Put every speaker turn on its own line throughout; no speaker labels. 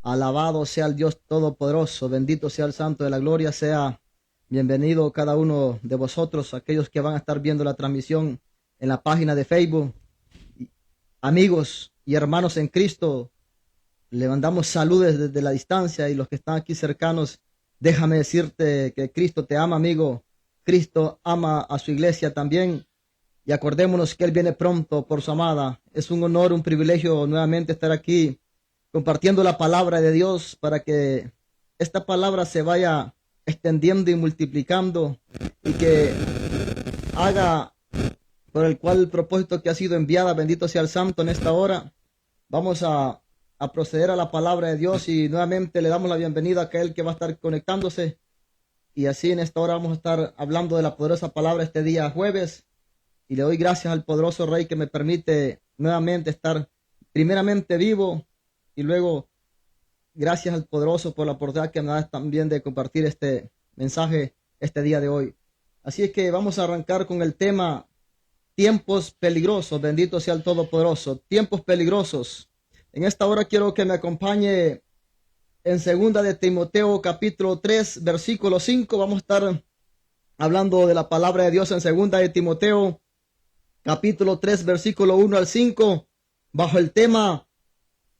Alabado sea el Dios Todopoderoso, bendito sea el Santo de la Gloria, sea bienvenido cada uno de vosotros, aquellos que van a estar viendo la transmisión en la página de Facebook. Amigos y hermanos en Cristo, le mandamos saludos desde la distancia, y los que están aquí cercanos, déjame decirte que Cristo te ama, amigo. Cristo ama a su iglesia también, y acordémonos que Él viene pronto por su amada. Es un honor, un privilegio nuevamente estar aquí compartiendo la palabra de Dios, para que esta palabra se vaya extendiendo y multiplicando, y que haga por el cual el propósito que ha sido enviada. Bendito sea el Santo en esta hora. Vamos a proceder a la palabra de Dios, y nuevamente le damos la bienvenida a aquel que va a estar conectándose. Y así en esta hora vamos a estar hablando de la poderosa palabra este día jueves, y le doy gracias al poderoso Rey que me permite nuevamente estar primeramente vivo, y luego gracias al poderoso por la oportunidad que me da también de compartir este mensaje este día de hoy. Así es que vamos a arrancar con el tema tiempos peligrosos. Bendito sea el Todopoderoso. Tiempos peligrosos. En esta hora quiero que me acompañe en segunda de Timoteo capítulo 3 versículo 5. Vamos a estar hablando de la palabra de Dios en segunda de Timoteo capítulo 3 versículo 1 al 5, bajo el tema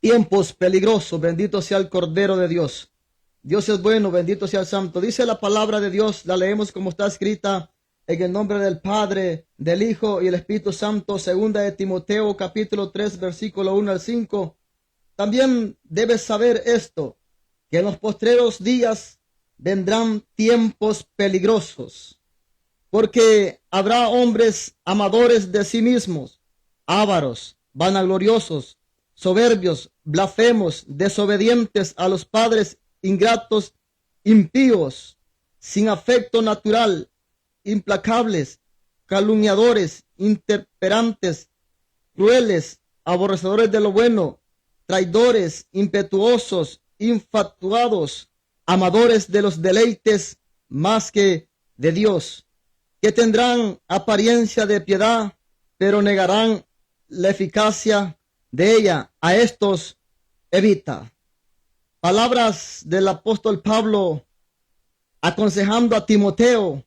tiempos peligrosos. Bendito sea el Cordero de Dios. Dios es bueno, bendito sea el Santo. Dice la palabra de Dios, la leemos como está escrita, en el nombre del Padre, del Hijo y el Espíritu Santo. Segunda de Timoteo capítulo 3 versículo 1 al 5. También debes saber esto, que en los postreros días vendrán tiempos peligrosos, porque habrá hombres amadores de sí mismos, ávaros, vanagloriosos, soberbios, blasfemos, desobedientes a los padres, ingratos, impíos, sin afecto natural, implacables, calumniadores, intemperantes, crueles, aborrecedores de lo bueno, traidores, impetuosos, infatuados, amadores de los deleites más que de Dios, que tendrán apariencia de piedad, pero negarán la eficacia de ella. A estos evita. Palabras del apóstol Pablo aconsejando a Timoteo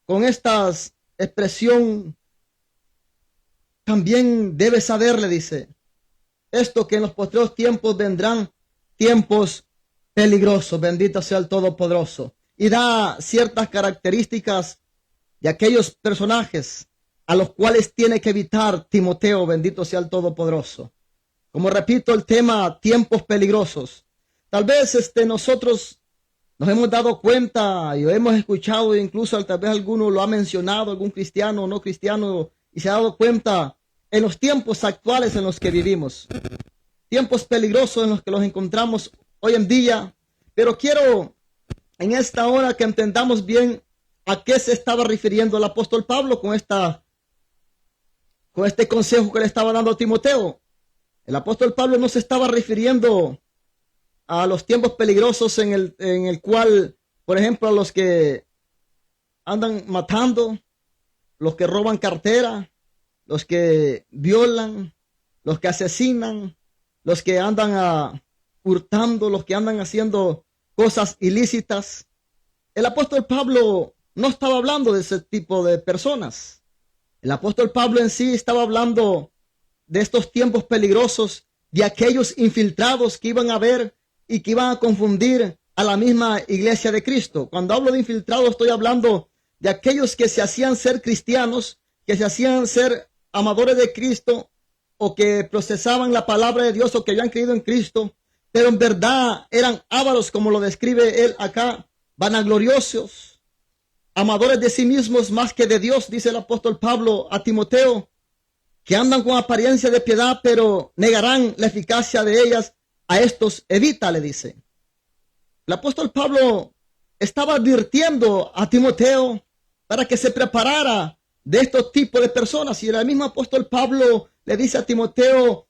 con esta expresión. También debes saber, le dice, esto, que en los postreros tiempos vendrán tiempos peligrosos. Bendito sea el Todopoderoso. Y da ciertas características de aquellos personajes a los cuales tiene que evitar Timoteo. Bendito sea el Todopoderoso. Como repito, el tema tiempos peligrosos. Tal vez nosotros nos hemos dado cuenta y hemos escuchado, incluso tal vez alguno lo ha mencionado, algún cristiano o no cristiano, y se ha dado cuenta en los tiempos actuales en los que vivimos. Tiempos peligrosos en los que los encontramos hoy en día. Pero quiero en esta hora que entendamos bien a qué se estaba refiriendo el apóstol Pablo con este consejo que le estaba dando a Timoteo. El apóstol Pablo no se estaba refiriendo a los tiempos peligrosos en el cual, por ejemplo, a los que andan matando, los que roban cartera, los que violan, los que asesinan, los que andan hurtando, los que andan haciendo cosas ilícitas. El apóstol Pablo no estaba hablando de ese tipo de personas. El apóstol Pablo en sí estaba hablando de estos tiempos peligrosos, de aquellos infiltrados que iban a ver y que iban a confundir a la misma iglesia de Cristo. Cuando hablo de infiltrados, estoy hablando de aquellos que se hacían ser cristianos, que se hacían ser amadores de Cristo, o que procesaban la palabra de Dios, o que habían creído en Cristo, pero en verdad eran ávaros, como lo describe él acá, vanagloriosos, amadores de sí mismos más que de Dios, dice el apóstol Pablo a Timoteo, que andan con apariencia de piedad, pero negarán la eficacia de ellas. A estos evita, le dice. El apóstol Pablo estaba advirtiendo a Timoteo para que se preparara de estos tipos de personas. Y el mismo apóstol Pablo le dice a Timoteo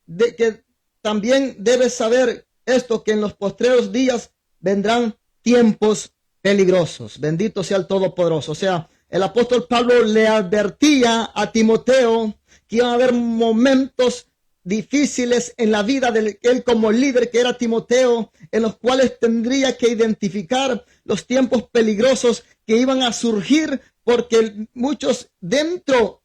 de que también debes saber esto, que en los postreros días vendrán tiempos peligrosos. Bendito sea el Todopoderoso. O sea, el apóstol Pablo le advertía a Timoteo que iban a haber momentos difíciles en la vida de él como líder que era Timoteo, en los cuales tendría que identificar los tiempos peligrosos que iban a surgir, porque muchos dentro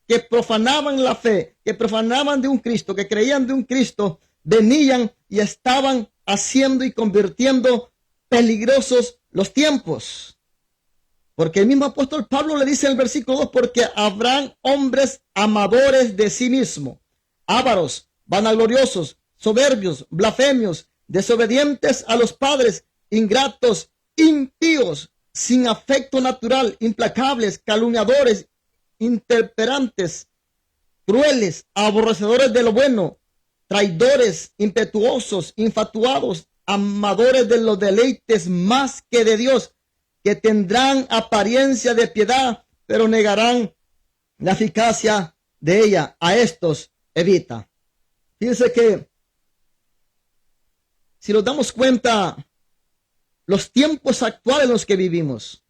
que profanaban la fe, que profanaban de un Cristo, que creían de un Cristo, venían y estaban haciendo y convirtiendo peligrosos los tiempos. Porque el mismo apóstol Pablo le dice en el versículo 2, porque habrán hombres amadores de sí mismo, ávaros, vanagloriosos, soberbios, blasfemios, desobedientes a los padres, ingratos, impíos, sin afecto natural, implacables, calumniadores, intemperantes, crueles, aborrecedores de lo bueno, traidores, impetuosos, infatuados, amadores de los deleites más que de Dios, que tendrán apariencia de piedad, pero negarán la eficacia de ella. A estos evita. Fíjense que si nos damos cuenta, los tiempos actuales en los que vivimos,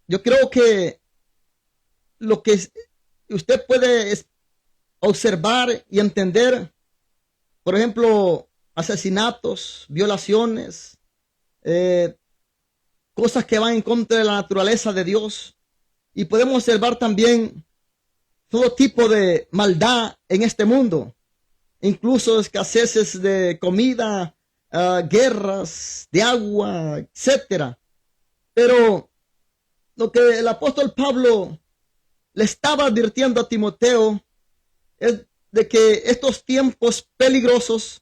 yo creo que lo que usted puede observar y entender, por ejemplo, asesinatos, violaciones, cosas que van en contra de la naturaleza de Dios, y podemos observar también todo tipo de maldad en este mundo, incluso escaseces de comida, guerras, de agua, etcétera. Pero lo que el apóstol Pablo le estaba advirtiendo a Timoteo es de que estos tiempos peligrosos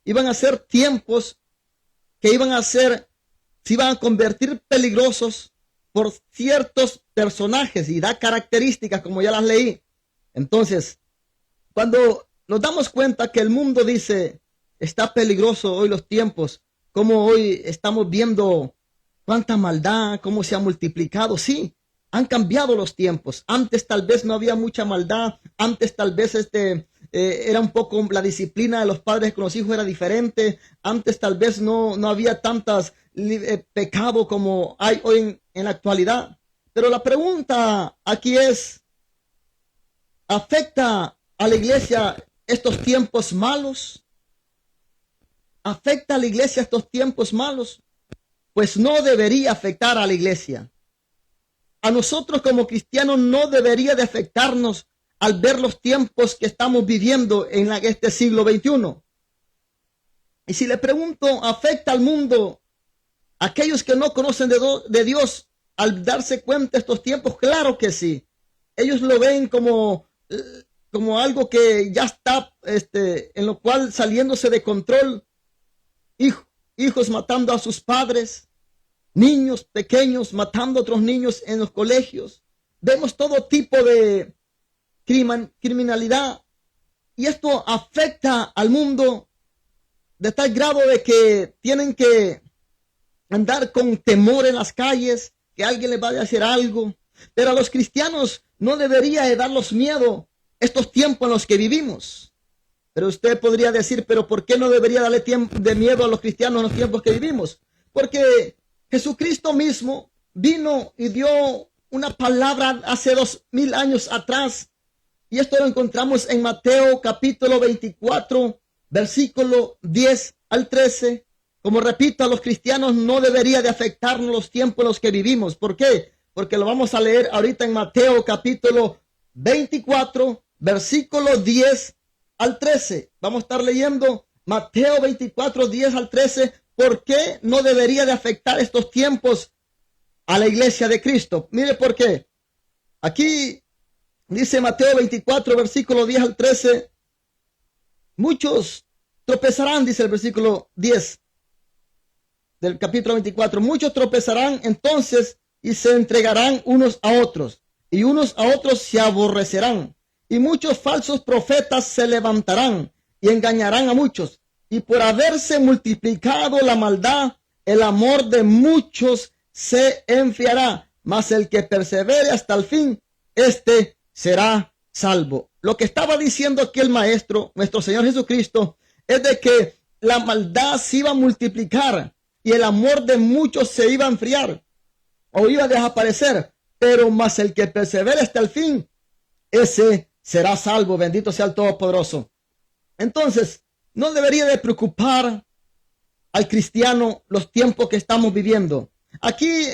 iban a ser tiempos que se iban a convertir peligrosos por ciertos personajes y da características como ya las leí. Entonces, cuando nos damos cuenta que el mundo dice, está peligroso hoy los tiempos, como hoy estamos viendo cuánta maldad, cómo se ha multiplicado. Sí, han cambiado los tiempos. Antes tal vez no había mucha maldad. Antes tal vez era un poco la disciplina de los padres con los hijos era diferente. Antes tal vez no había tantas pecado como hay hoy en la actualidad. Pero la pregunta aquí es, ¿afecta a la iglesia estos tiempos malos? ¿Afecta a la iglesia estos tiempos malos? Pues no debería afectar a la iglesia. A nosotros como cristianos no debería de afectarnos al ver los tiempos que estamos viviendo en este siglo XXI. Y si le pregunto, ¿afecta al mundo, aquellos que no conocen de Dios, al darse cuenta de estos tiempos? Claro que sí. Ellos lo ven como algo que ya está, en lo cual saliéndose de control, hijos matando a sus padres, niños pequeños matando a otros niños en los colegios. Vemos todo tipo de criminalidad, y esto afecta al mundo de tal grado de que tienen que andar con temor en las calles, que alguien les vaya a hacer algo. Pero a los cristianos no debería de darlos miedo estos tiempos en los que vivimos. Pero usted podría decir, pero ¿por qué no debería darle de miedo a los cristianos en los tiempos que vivimos? Porque Jesucristo mismo vino y dio una palabra hace 2000 años atrás. Y esto lo encontramos en Mateo capítulo 24, versículo 10 al 13. Como repito, a los cristianos no debería de afectarnos los tiempos en los que vivimos. ¿Por qué? Porque lo vamos a leer ahorita en Mateo capítulo 24, versículo 10 al 13. Vamos a estar leyendo Mateo 24, 10 al 13. ¿Por qué no debería de afectar estos tiempos a la iglesia de Cristo? Mire por qué. Aquí dice Mateo 24, versículo 10 al 13. Muchos tropezarán, dice el versículo 10 del capítulo 24. Muchos tropezarán entonces y se entregarán unos a otros, y unos a otros se aborrecerán. Y muchos falsos profetas se levantarán y engañarán a muchos. Y por haberse multiplicado la maldad, el amor de muchos se enfriará. Mas el que persevere hasta el fin, este será salvo. Lo que estaba diciendo aquí el maestro, nuestro Señor Jesucristo, es de que la maldad se iba a multiplicar y el amor de muchos se iba a enfriar o iba a desaparecer. Pero más el que persevere hasta el fin, ese será salvo. Bendito sea el Todopoderoso. Entonces, no debería de preocupar al cristiano los tiempos que estamos viviendo. Aquí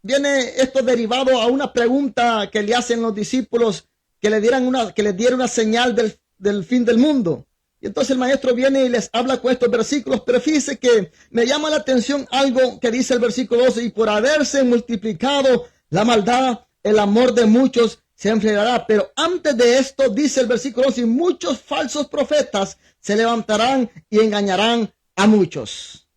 viene esto derivado a una pregunta que le hacen los discípulos, que le dieran una señal del fin del mundo. Y entonces el maestro viene y les habla con estos versículos, pero fíjese que me llama la atención algo que dice el versículo 12, y por haberse multiplicado la maldad, el amor de muchos se enfriará. Pero antes de esto dice el versículo 11, y muchos falsos profetas se levantarán y engañarán a muchos.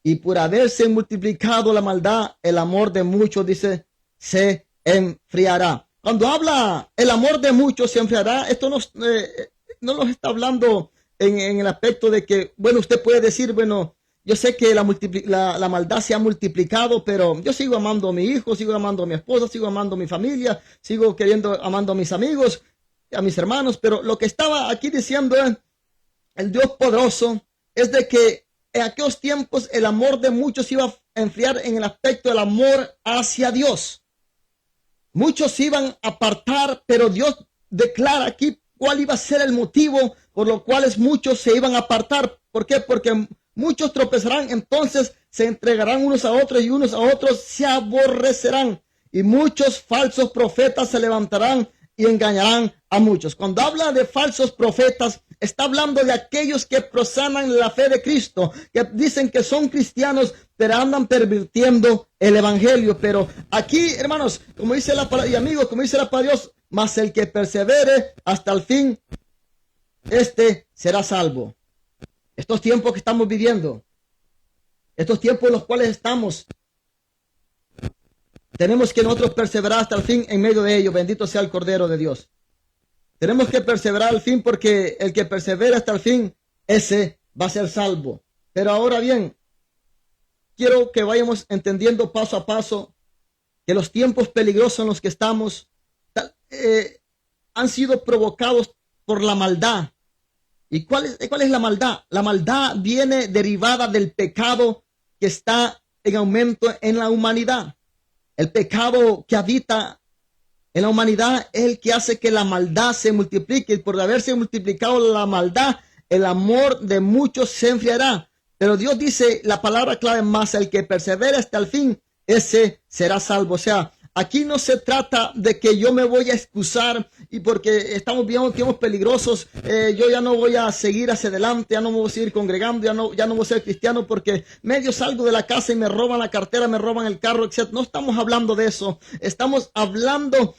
Y por haberse multiplicado la maldad, el amor de muchos, dice, se enfriará. Cuando habla el amor de muchos se enfriará, esto no nos está hablando en el aspecto de que, bueno, usted puede decir, bueno, yo sé que la maldad se ha multiplicado, pero yo sigo amando a mi hijo, sigo amando a mi esposa, sigo amando a mi familia, sigo amando a mis amigos, a mis hermanos. Pero lo que estaba aquí diciendo el Dios poderoso es de que en aquellos tiempos el amor de muchos iba a enfriar en el aspecto del amor hacia Dios. Muchos se iban a apartar, pero Dios declara aquí cuál iba a ser el motivo por lo cual muchos se iban a apartar. ¿Por qué? Porque muchos tropezarán, entonces se entregarán unos a otros y unos a otros se aborrecerán. Y muchos falsos profetas se levantarán y engañarán a muchos. Cuando habla de falsos profetas, está hablando de aquellos que profanan la fe de Cristo, que dicen que son cristianos, pero andan pervirtiendo el evangelio. Pero aquí, hermanos, como dice la palabra, y amigos, como dice la palabra de Dios, mas el que persevere hasta el fin, este será salvo. Estos tiempos que estamos viviendo, estos tiempos en los cuales estamos, tenemos que nosotros perseverar hasta el fin en medio de ellos. Bendito sea el Cordero de Dios. Tenemos que perseverar al fin, porque el que persevera hasta el fin, ese va a ser salvo. Pero ahora bien, quiero que vayamos entendiendo paso a paso que los tiempos peligrosos en los que estamos han sido provocados por la maldad. ¿Y cuál es la maldad? La maldad viene derivada del pecado que está en aumento en la humanidad. El pecado que habita en la humanidad es el que hace que la maldad se multiplique. Y por haberse multiplicado la maldad, el amor de muchos se enfriará. Pero Dios dice la palabra clave más: el que persevera hasta el fin, ese será salvo. O sea, aquí no se trata de que yo me voy a excusar y porque estamos viendo tiempos peligrosos, yo ya no voy a seguir hacia adelante, ya no me voy a seguir congregando, ya no voy a ser cristiano porque medio salgo de la casa y me roban la cartera, me roban el carro, etc. No estamos hablando de eso. Estamos hablando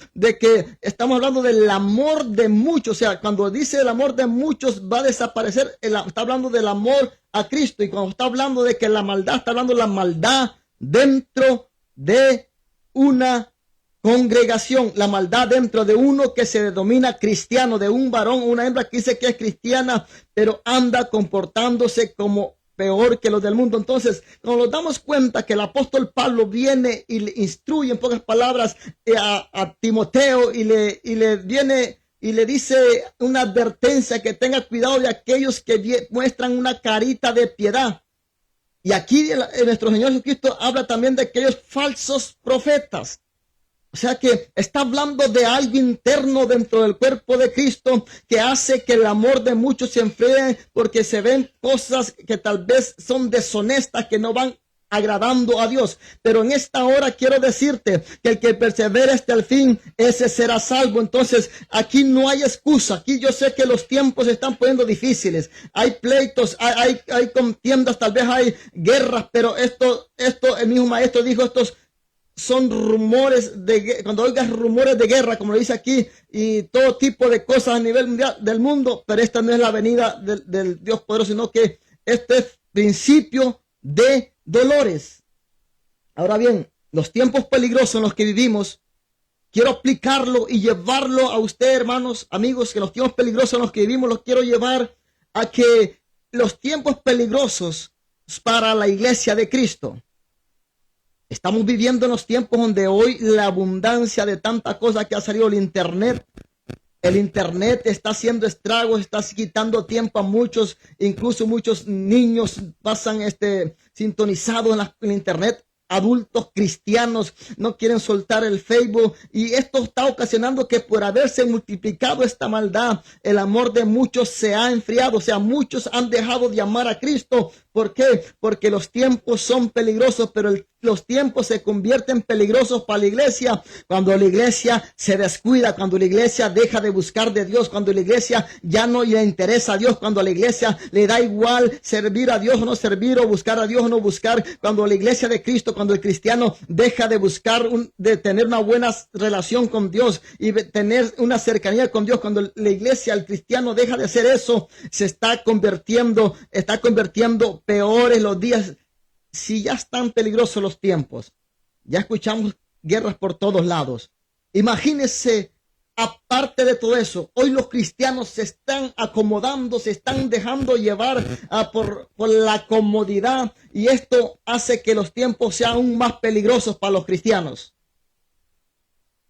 del amor de muchos. O sea, cuando dice el amor de muchos va a desaparecer, está hablando del amor a Cristo. Y cuando está hablando de que la maldad, está hablando de la maldad dentro de una congregación, la maldad dentro de uno que se denomina cristiano, de un varón o una hembra que dice que es cristiana, pero anda comportándose como peor que los del mundo. Entonces, cuando nos damos cuenta que el apóstol Pablo viene y le instruye en pocas palabras a Timoteo y le viene y le dice una advertencia, que tenga cuidado de aquellos que muestran una carita de piedad. Y aquí nuestro Señor Jesucristo habla también de aquellos falsos profetas. O sea que está hablando de algo interno dentro del cuerpo de Cristo que hace que el amor de muchos se enfríe, porque se ven cosas que tal vez son deshonestas, que no van agradando a Dios. Pero en esta hora quiero decirte que el que persevera hasta el fin, ese será salvo. Entonces aquí no hay excusa. Aquí yo sé que los tiempos se están poniendo difíciles, hay pleitos, hay contiendas, tal vez hay guerras, pero esto el mismo maestro dijo, estos son rumores cuando oigas rumores de guerra, como lo dice aquí, y todo tipo de cosas a nivel mundial del mundo, pero esta no es la venida del Dios poderoso, sino que este es principio de dolores. Ahora bien, los tiempos peligrosos en los que vivimos, quiero aplicarlo y llevarlo a usted, hermanos, amigos, que los tiempos peligrosos en los que vivimos los quiero llevar a que los tiempos peligrosos para la iglesia de Cristo. Estamos viviendo en los tiempos donde hoy la abundancia de tantas cosas que ha salido el internet está haciendo estragos, está quitando tiempo a muchos, incluso muchos niños pasan sintonizados en internet. adultos cristianos no quieren soltar el Facebook, y esto está ocasionando que por haberse multiplicado esta maldad, el amor de muchos se ha enfriado. O sea, muchos han dejado de amar a Cristo. ¿Por qué? Porque los tiempos son peligrosos, pero los tiempos se convierten peligrosos para la iglesia cuando la iglesia se descuida, cuando la iglesia deja de buscar de Dios, cuando la iglesia ya no le interesa a Dios, cuando a la iglesia le da igual servir a Dios o no servir, o buscar a Dios o no buscar, cuando la iglesia de Cristo, cuando el cristiano deja de buscar, de tener una buena relación con Dios y tener una cercanía con Dios, cuando la iglesia, el cristiano deja de hacer eso, se está convirtiendo peores los días. Si ya están peligrosos los tiempos, ya escuchamos guerras por todos lados. Imagínense, aparte de todo eso, hoy los cristianos se están acomodando, se están dejando llevar por la comodidad, y esto hace que los tiempos sean aún más peligrosos para los cristianos.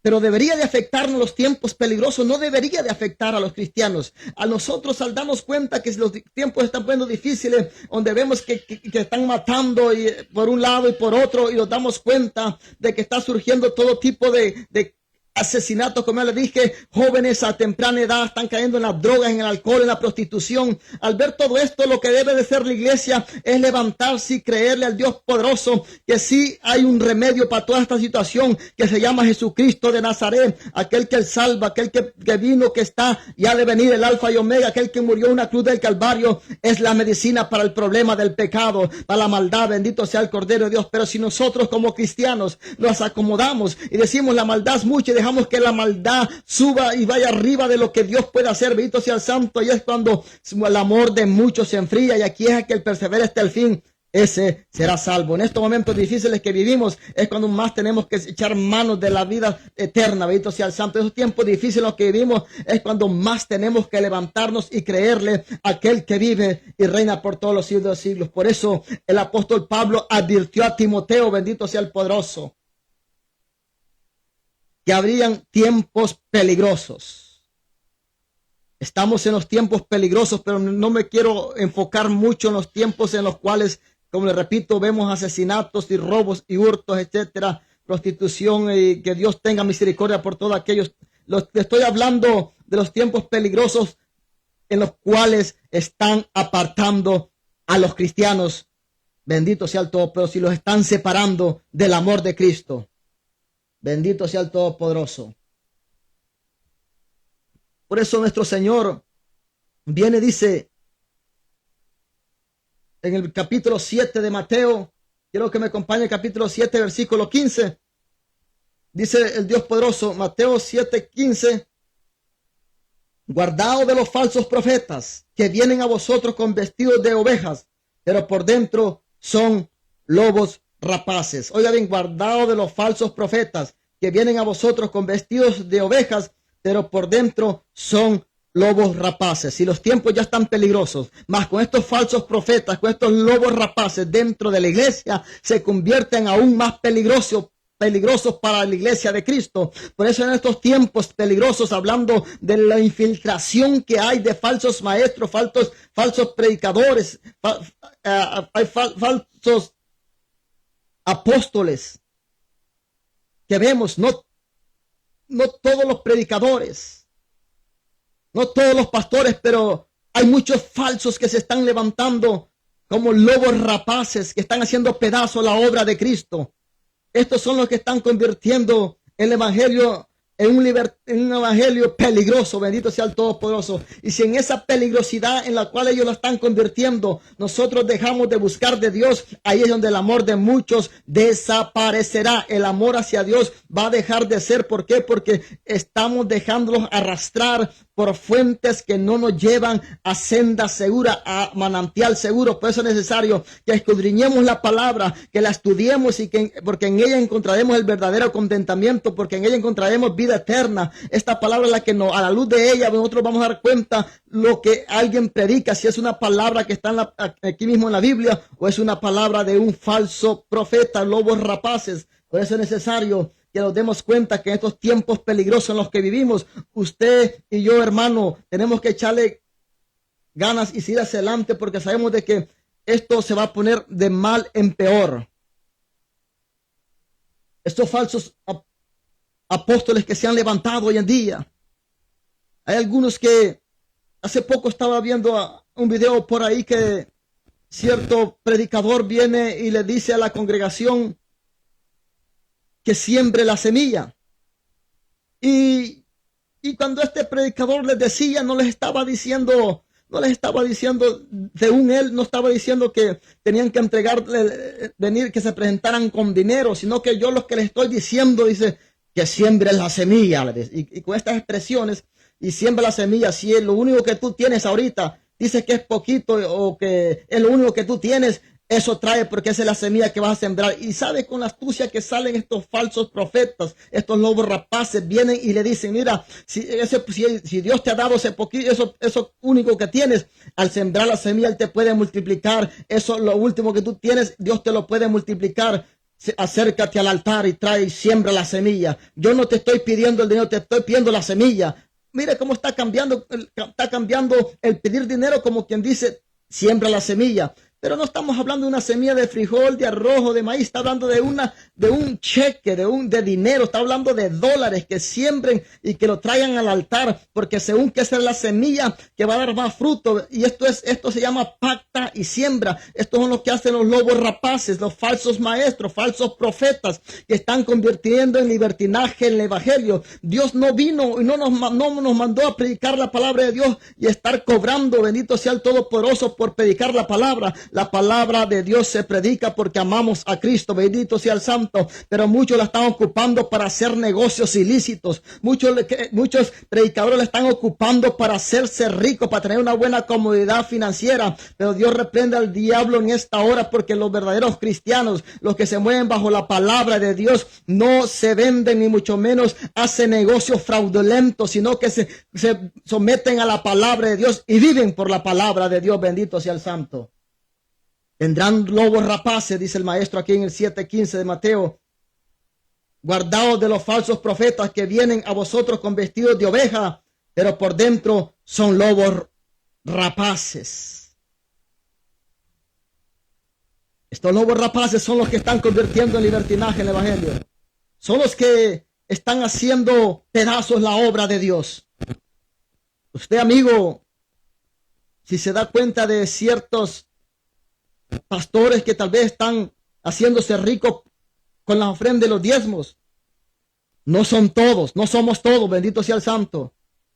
Pero debería de afectarnos los tiempos peligrosos, no debería de afectar a los cristianos. A nosotros, al darnos cuenta que los tiempos están poniendo difíciles, donde vemos que están matando y por un lado y por otro, y nos damos cuenta de que está surgiendo todo tipo de asesinatos, como ya les dije, jóvenes a temprana edad están cayendo en las drogas, en el alcohol, en la prostitución. Al ver todo esto, lo que debe de hacer la iglesia es levantarse y creerle al Dios poderoso que sí hay un remedio para toda esta situación, que se llama Jesucristo de Nazaret, aquel que salva, aquel que vino, que está ya de venir, el alfa y omega, aquel que murió en una cruz del Calvario. Es la medicina para el problema del pecado, para la maldad. Bendito sea el Cordero de Dios. Pero si nosotros como cristianos nos acomodamos y decimos la maldad es mucha, y dejamos que la maldad suba y vaya arriba de lo que Dios puede hacer, bendito sea el Santo, y es cuando el amor de muchos se enfría, y aquí es que el persevera hasta el fin, ese será salvo. En estos momentos difíciles que vivimos es cuando más tenemos que echar manos de la vida eterna, bendito sea el Santo. En esos tiempos difíciles en los que vivimos es cuando más tenemos que levantarnos y creerle a aquel que vive y reina por todos los siglos de los siglos. Por eso el apóstol Pablo advirtió a Timoteo, bendito sea el poderoso, que habrían tiempos peligrosos. Estamos en los tiempos peligrosos, pero no me quiero enfocar mucho en los tiempos en los cuales, como les repito, vemos asesinatos y robos y hurtos, etcétera, prostitución, y que Dios tenga misericordia por todos aquellos. Estoy hablando de los tiempos peligrosos en los cuales están apartando a los cristianos, bendito sea el todo, pero si los están separando del amor de Cristo. Bendito sea el Todopoderoso. Por eso nuestro Señor viene, dice en el capítulo 7 de Mateo, quiero que me acompañe el capítulo 7, versículo 15. Dice el Dios poderoso, Mateo 7, 15. Guardaos de los falsos profetas que vienen a vosotros con vestidos de ovejas, pero por dentro son lobos rapaces. Oiga bien, guardaos de los falsos profetas que vienen a vosotros con vestidos de ovejas, pero por dentro son lobos rapaces. Y los tiempos ya están peligrosos, más con estos falsos profetas, con estos lobos rapaces dentro de la iglesia, se convierten aún más peligrosos para la iglesia de Cristo. Por eso en estos tiempos peligrosos, hablando de la infiltración que hay de falsos maestros, falsos predicadores, hay falsos apóstoles que vemos, no todos los predicadores, no todos los pastores, pero hay muchos falsos que se están levantando como lobos rapaces que están haciendo pedazo la obra de Cristo. Estos son los que están convirtiendo el evangelio en un evangelio peligroso, bendito sea el Todopoderoso. Y si en esa peligrosidad en la cual ellos la están convirtiendo, nosotros dejamos de buscar de Dios, ahí es donde el amor de muchos desaparecerá. El amor hacia Dios va a dejar de ser. ¿Por qué? Porque estamos dejándolos arrastrar por fuentes que no nos llevan a senda segura, a manantial seguro. Por eso es necesario que escudriñemos la palabra, que la estudiemos, porque en ella encontraremos el verdadero contentamiento, porque en ella encontraremos vida eterna. Esta palabra es la que a la luz de ella nosotros vamos a dar cuenta lo que alguien predica, si es una palabra que está aquí mismo en la Biblia o es una palabra de un falso profeta, lobos rapaces. Por eso es necesario que nos demos cuenta que en estos tiempos peligrosos en los que vivimos, usted y yo, hermano, tenemos que echarle ganas y seguir hacia adelante, porque sabemos de que esto se va a poner de mal en peor. estos falsos apóstoles que se han levantado hoy en día. Hay algunos que hace poco estaba viendo un video por ahí que cierto predicador viene y le dice a la congregación que siembre la semilla. Y cuando este predicador les decía, no les estaba diciendo según él, no estaba diciendo que tenían que venir, que se presentaran con dinero, sino que yo lo que les estoy diciendo, dice, que siembre la semilla. Y con estas expresiones, y siembra la semilla, si es lo único que tú tienes ahorita, dice que es poquito o que es lo único que tú tienes, eso trae, porque esa es la semilla que vas a sembrar. Y sabe, con la astucia que salen estos falsos profetas, estos lobos rapaces, vienen y le dicen, mira, si Dios te ha dado ese poquito, eso único que tienes, al sembrar la semilla, Él te puede multiplicar. Eso, lo último que tú tienes, Dios te lo puede multiplicar. Acércate al altar y trae y siembra la semilla. Yo no te estoy pidiendo el dinero, te estoy pidiendo la semilla. Mire cómo está cambiando el pedir dinero, como quien dice, siembra la semilla. Pero no estamos hablando de una semilla de frijol, de arroz o de maíz. Está hablando de un cheque, de dinero. Está hablando de dólares que siembren y que lo traigan al altar. Porque según que esa es la semilla que va a dar más fruto. Y esto se llama pacta y siembra. Estos son los que hacen los lobos rapaces, los falsos maestros, falsos profetas, que están convirtiendo en libertinaje el evangelio. Dios no vino y no nos mandó a predicar la palabra de Dios y estar cobrando. Bendito sea el Todopoderoso por predicar la palabra. La palabra de Dios se predica porque amamos a Cristo, bendito sea el Santo, pero muchos la están ocupando para hacer negocios ilícitos. Muchos predicadores la están ocupando para hacerse ricos, para tener una buena comodidad financiera. Pero Dios reprende al diablo en esta hora, porque los verdaderos cristianos, los que se mueven bajo la palabra de Dios, no se venden ni mucho menos hacen negocios fraudulentos, sino que se someten a la palabra de Dios y viven por la palabra de Dios, bendito sea el Santo. Tendrán lobos rapaces, dice el maestro aquí en el 7:15 de Mateo. Guardaos de los falsos profetas que vienen a vosotros con vestidos de oveja, pero por dentro son lobos rapaces. Estos lobos rapaces son los que están convirtiendo en libertinaje el evangelio. Son los que están haciendo pedazos la obra de Dios. Usted, amigo, si se da cuenta de ciertos pastores que tal vez están haciéndose ricos con la ofrenda de los diezmos, no son todos, no somos todos, bendito sea el Santo.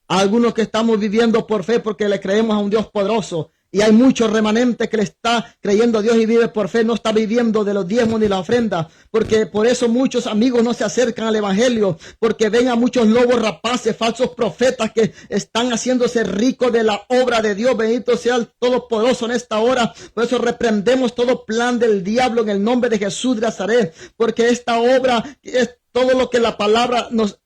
Hay algunos que estamos viviendo por fe porque le creemos a un Dios poderoso, y hay muchos remanentes que le está creyendo a Dios y vive por fe, no está viviendo de los diezmos ni la ofrenda, porque por eso muchos amigos no se acercan al evangelio, porque ven a muchos lobos rapaces, falsos profetas que están haciéndose ricos de la obra de Dios. Bendito sea el Todopoderoso en esta hora. Por eso reprendemos todo plan del diablo en el nombre de Jesús de Nazaret, porque esta obra es todo lo que la palabra nos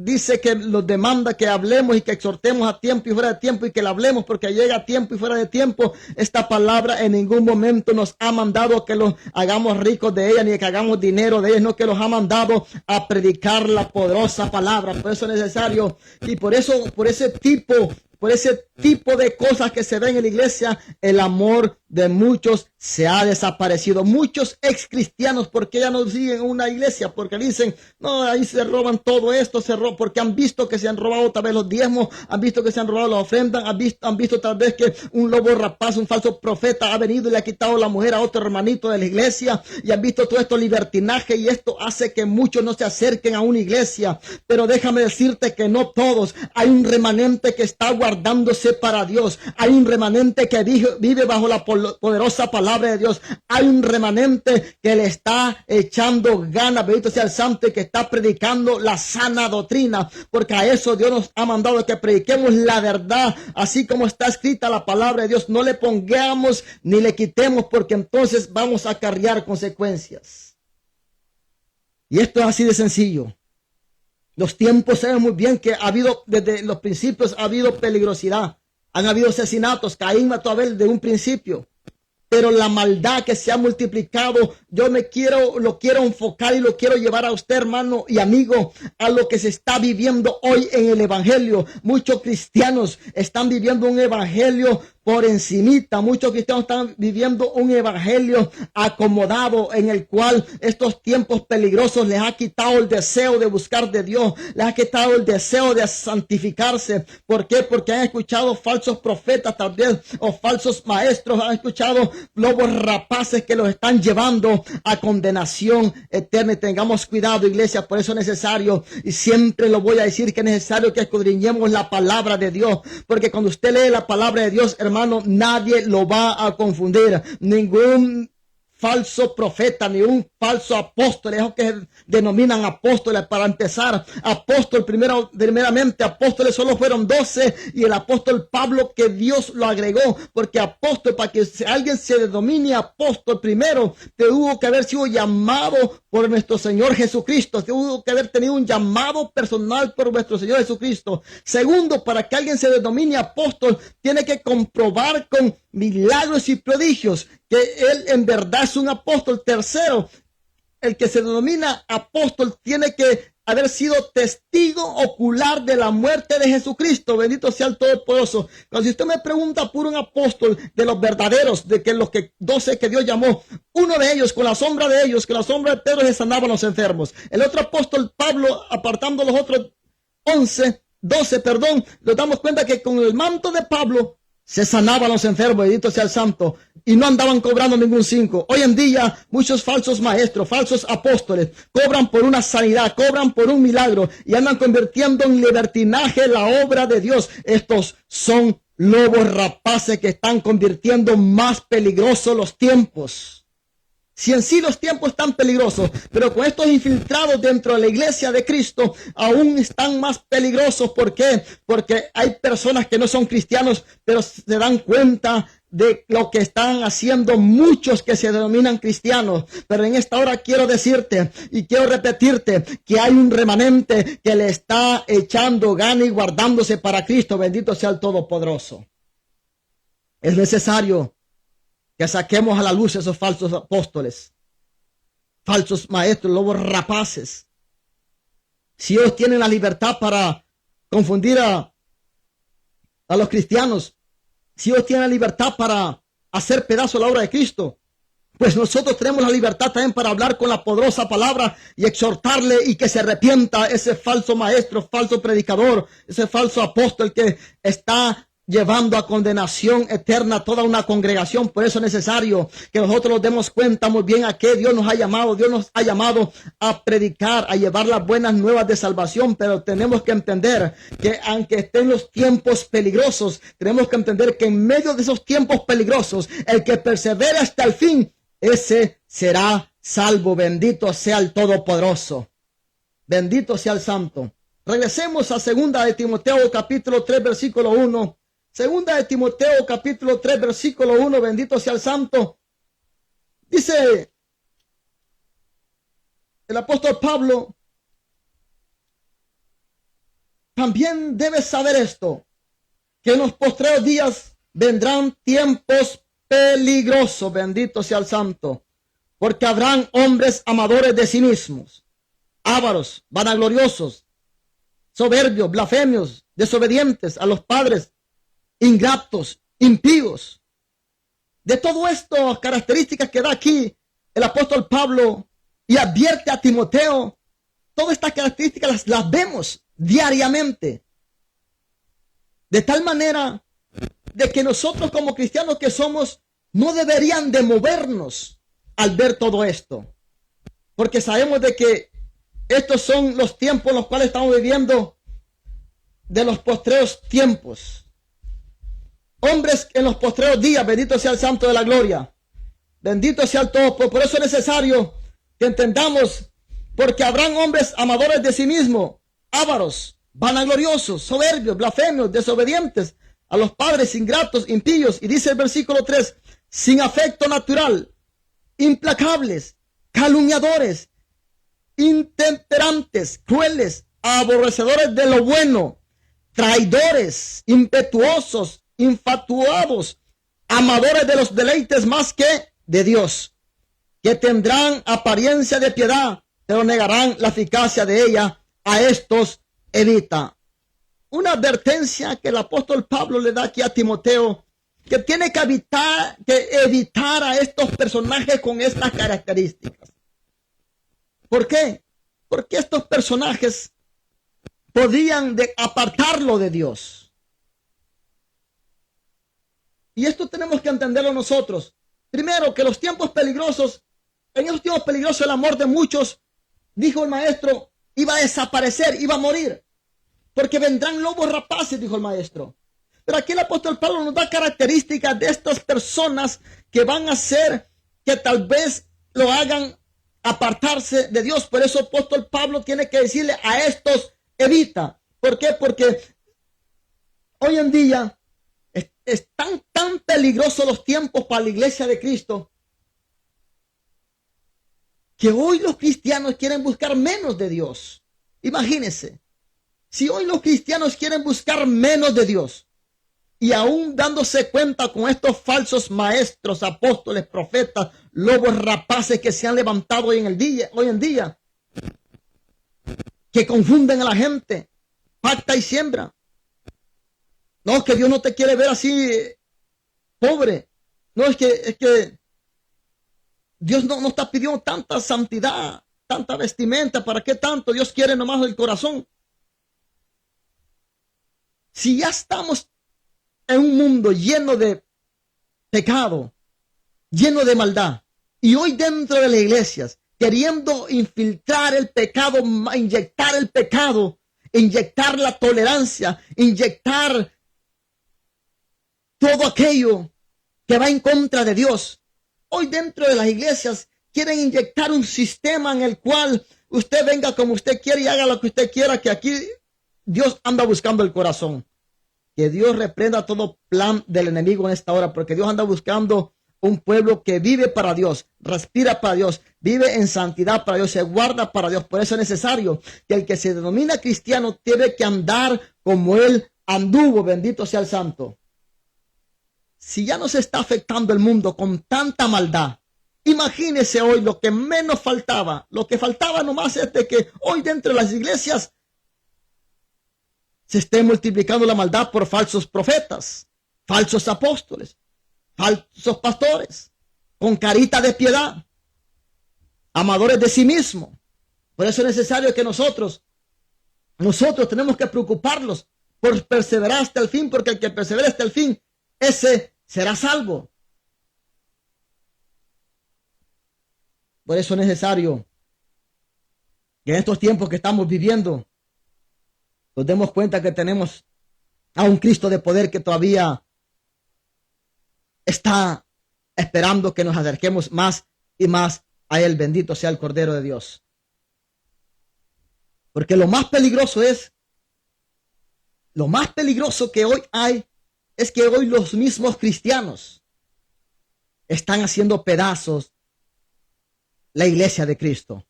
dice, que nos demanda que hablemos y que exhortemos a tiempo y fuera de tiempo, y que la hablemos porque llega a tiempo y fuera de tiempo. Esta palabra en ningún momento nos ha mandado que los hagamos ricos de ella, ni que hagamos dinero de ella, no, que los ha mandado a predicar la poderosa palabra. Por eso es necesario, y por ese tipo de cosas que se ven en la iglesia, el amor de muchos se ha desaparecido. Muchos ex cristianos, porque ya no siguen una iglesia, porque dicen, no, ahí se roban todo esto, porque han visto que se han robado tal vez los diezmos, han visto que se han robado las ofrendas, han visto tal vez que un lobo rapaz, un falso profeta ha venido y le ha quitado la mujer a otro hermanito de la iglesia, y han visto todo esto libertinaje, y esto hace que muchos no se acerquen a una iglesia. Pero déjame decirte que no todos. Hay un remanente que está guardándose para Dios. Hay un remanente que vive bajo la poderosa palabra de Dios. Hay un remanente que le está echando ganas, bendito sea el Santo, y que está predicando la sana doctrina, porque a eso Dios nos ha mandado, que prediquemos la verdad, así como está escrita la palabra de Dios. No le pongamos ni le quitemos, porque entonces vamos a acarrear consecuencias. Y esto es así de sencillo. Los tiempos saben muy bien que ha habido, desde los principios ha habido peligrosidad. Han habido asesinatos. Caín mató a Abel de un principio. Pero la maldad que se ha multiplicado, yo lo quiero enfocar y lo quiero llevar a usted, hermano y amigo, a lo que se está viviendo hoy en el evangelio. Muchos cristianos están viviendo un evangelio por encimita. Muchos cristianos están viviendo un evangelio acomodado en el cual estos tiempos peligrosos les ha quitado el deseo de buscar de Dios, les ha quitado el deseo de santificarse. ¿Por qué? Porque han escuchado falsos profetas tal vez, o falsos maestros, han escuchado lobos rapaces que los están llevando a condenación eterna. Y tengamos cuidado, iglesia, por eso es necesario, y siempre lo voy a decir, que es necesario que escudriñemos la palabra de Dios, porque cuando usted lee la palabra de Dios, hermano, nadie lo va a confundir. Ningún falso profeta, ni un falso apóstol, es lo que denominan apóstoles. Para empezar, apóstol, primeramente, apóstoles solo fueron 12, y el apóstol Pablo, que Dios lo agregó, porque apóstol, para que alguien se denomine apóstol, primero tuvo que haber sido llamado por nuestro Señor Jesucristo, tuvo que haber tenido un llamado personal por nuestro Señor Jesucristo. Segundo, para que alguien se denomine apóstol, tiene que comprobar con milagros y prodigios que él en verdad es un apóstol. Tercero, el que se denomina apóstol tiene que haber sido testigo ocular de la muerte de Jesucristo. Bendito sea el Todopoderoso. Cuando si usted me pregunta por un apóstol de los verdaderos, de que los 12 que Dios llamó, uno de ellos, con la sombra de ellos, con la sombra de Pedro, se sanaban los enfermos. El otro apóstol, Pablo, apartando los otros 12, nos damos cuenta que con el manto de Pablo se sanaban los enfermos, bendito sea el Santo, y no andaban cobrando ningún 5. Hoy en día, muchos falsos maestros, falsos apóstoles, cobran por una sanidad, cobran por un milagro, y andan convirtiendo en libertinaje la obra de Dios. Estos son lobos rapaces que están convirtiendo más peligrosos los tiempos. Si en sí los tiempos están peligrosos, pero con estos infiltrados dentro de la iglesia de Cristo, aún están más peligrosos. ¿Por qué? Porque hay personas que no son cristianos, pero se dan cuenta de lo que están haciendo muchos que se denominan cristianos. Pero en esta hora quiero decirte y quiero repetirte que hay un remanente que le está echando gana y guardándose para Cristo. Bendito sea el Todopoderoso. Es necesario que saquemos a la luz esos falsos apóstoles, falsos maestros, lobos rapaces. Si ellos tienen la libertad para confundir a los cristianos, si ellos tienen la libertad para hacer pedazo la obra de Cristo, pues nosotros tenemos la libertad también para hablar con la poderosa palabra y exhortarle y que se arrepienta ese falso maestro, falso predicador, ese falso apóstol que está llevando a condenación eterna a toda una congregación. Por eso es necesario que nosotros nos demos cuenta muy bien a qué Dios nos ha llamado. Dios nos ha llamado a predicar, a llevar las buenas nuevas de salvación, pero tenemos que entender que aunque estén los tiempos peligrosos, tenemos que entender que en medio de esos tiempos peligrosos, el que persevera hasta el fin, ese será salvo. Bendito sea el Todopoderoso. Bendito sea el Santo. Regresemos a 2 de Timoteo capítulo 3 versículo 1. Segunda de Timoteo capítulo 3 versículo 1, bendito sea el Santo. Dice el apóstol Pablo: también debes saber esto, que en los postreros días vendrán tiempos peligrosos, bendito sea el Santo, porque habrán hombres amadores de sí mismos, ávaros, vanagloriosos, soberbios, blasfemios, desobedientes a los padres, ingratos, impíos. De todo esto, características que da aquí el apóstol Pablo y advierte a Timoteo, todas estas características las vemos diariamente. De tal manera de que nosotros como cristianos que somos, no deberían de movernos al ver todo esto. Porque sabemos de que estos son los tiempos en los cuales estamos viviendo, de los postreros tiempos. Hombres en los postreros días, bendito sea el Santo de la Gloria. Bendito sea el Todo. Por eso es necesario que entendamos, porque habrán hombres amadores de sí mismos, ávaros, vanagloriosos, soberbios, blasfemios, desobedientes a los padres, ingratos, impíos. Y dice el versículo 3, sin afecto natural, implacables, calumniadores, intemperantes, crueles, aborrecedores de lo bueno, traidores, impetuosos, infatuados, amadores de los deleites más que de Dios, que tendrán apariencia de piedad, pero negarán la eficacia de ella. A estos evita. Una advertencia que el apóstol Pablo le da aquí a Timoteo, que tiene que evitar a estos personajes con estas características. ¿Por qué? Porque estos personajes podían apartarlo de Dios. Y esto tenemos que entenderlo nosotros. Primero, que los tiempos peligrosos, en esos tiempos peligrosos el amor de muchos, dijo el maestro, iba a desaparecer, iba a morir. Porque vendrán lobos rapaces, dijo el maestro. Pero aquí el apóstol Pablo nos da características de estas personas que van a hacer que tal vez lo hagan apartarse de Dios. Por eso el apóstol Pablo tiene que decirle a estos, evita. ¿Por qué? Porque hoy en día están tan peligrosos los tiempos para la iglesia de Cristo que hoy los cristianos quieren buscar menos de Dios. Imagínense, si hoy los cristianos quieren buscar menos de Dios y aún dándose cuenta con estos falsos maestros, apóstoles, profetas, lobos rapaces que se han levantado hoy en día, que confunden a la gente, pacta y siembra. No, que Dios no te quiere ver así pobre. No, es que Dios no está pidiendo tanta santidad, tanta vestimenta. ¿Para qué tanto? Dios quiere nomás el corazón. Si ya estamos en un mundo lleno de pecado, lleno de maldad, y hoy dentro de las iglesias, queriendo infiltrar el pecado, inyectar el pecado, inyectar la tolerancia, inyectar todo aquello que va en contra de Dios. Hoy dentro de las iglesias quieren inyectar un sistema en el cual usted venga como usted quiere y haga lo que usted quiera, que aquí Dios anda buscando el corazón. Que Dios reprenda todo plan del enemigo en esta hora, porque Dios anda buscando un pueblo que vive para Dios, respira para Dios, vive en santidad para Dios, se guarda para Dios. Por eso es necesario que el que se denomina cristiano tiene que andar como Él anduvo, bendito sea el Santo. Si ya nos está afectando el mundo con tanta maldad, imagínese hoy lo que menos faltaba. Lo que faltaba nomás es de que hoy dentro de las iglesias se esté multiplicando la maldad por falsos profetas, falsos apóstoles, falsos pastores, con carita de piedad, amadores de sí mismo. Por eso es necesario que nosotros tenemos que preocuparnos por perseverar hasta el fin, porque el que persevera hasta el fin, ese será salvo. Por eso es necesario que en estos tiempos que estamos viviendo nos demos cuenta que tenemos a un Cristo de poder que todavía está esperando que nos acerquemos más y más a Él. Bendito sea el Cordero de Dios. Porque lo más peligroso que hoy hay, es que hoy los mismos cristianos están haciendo pedazos la iglesia de Cristo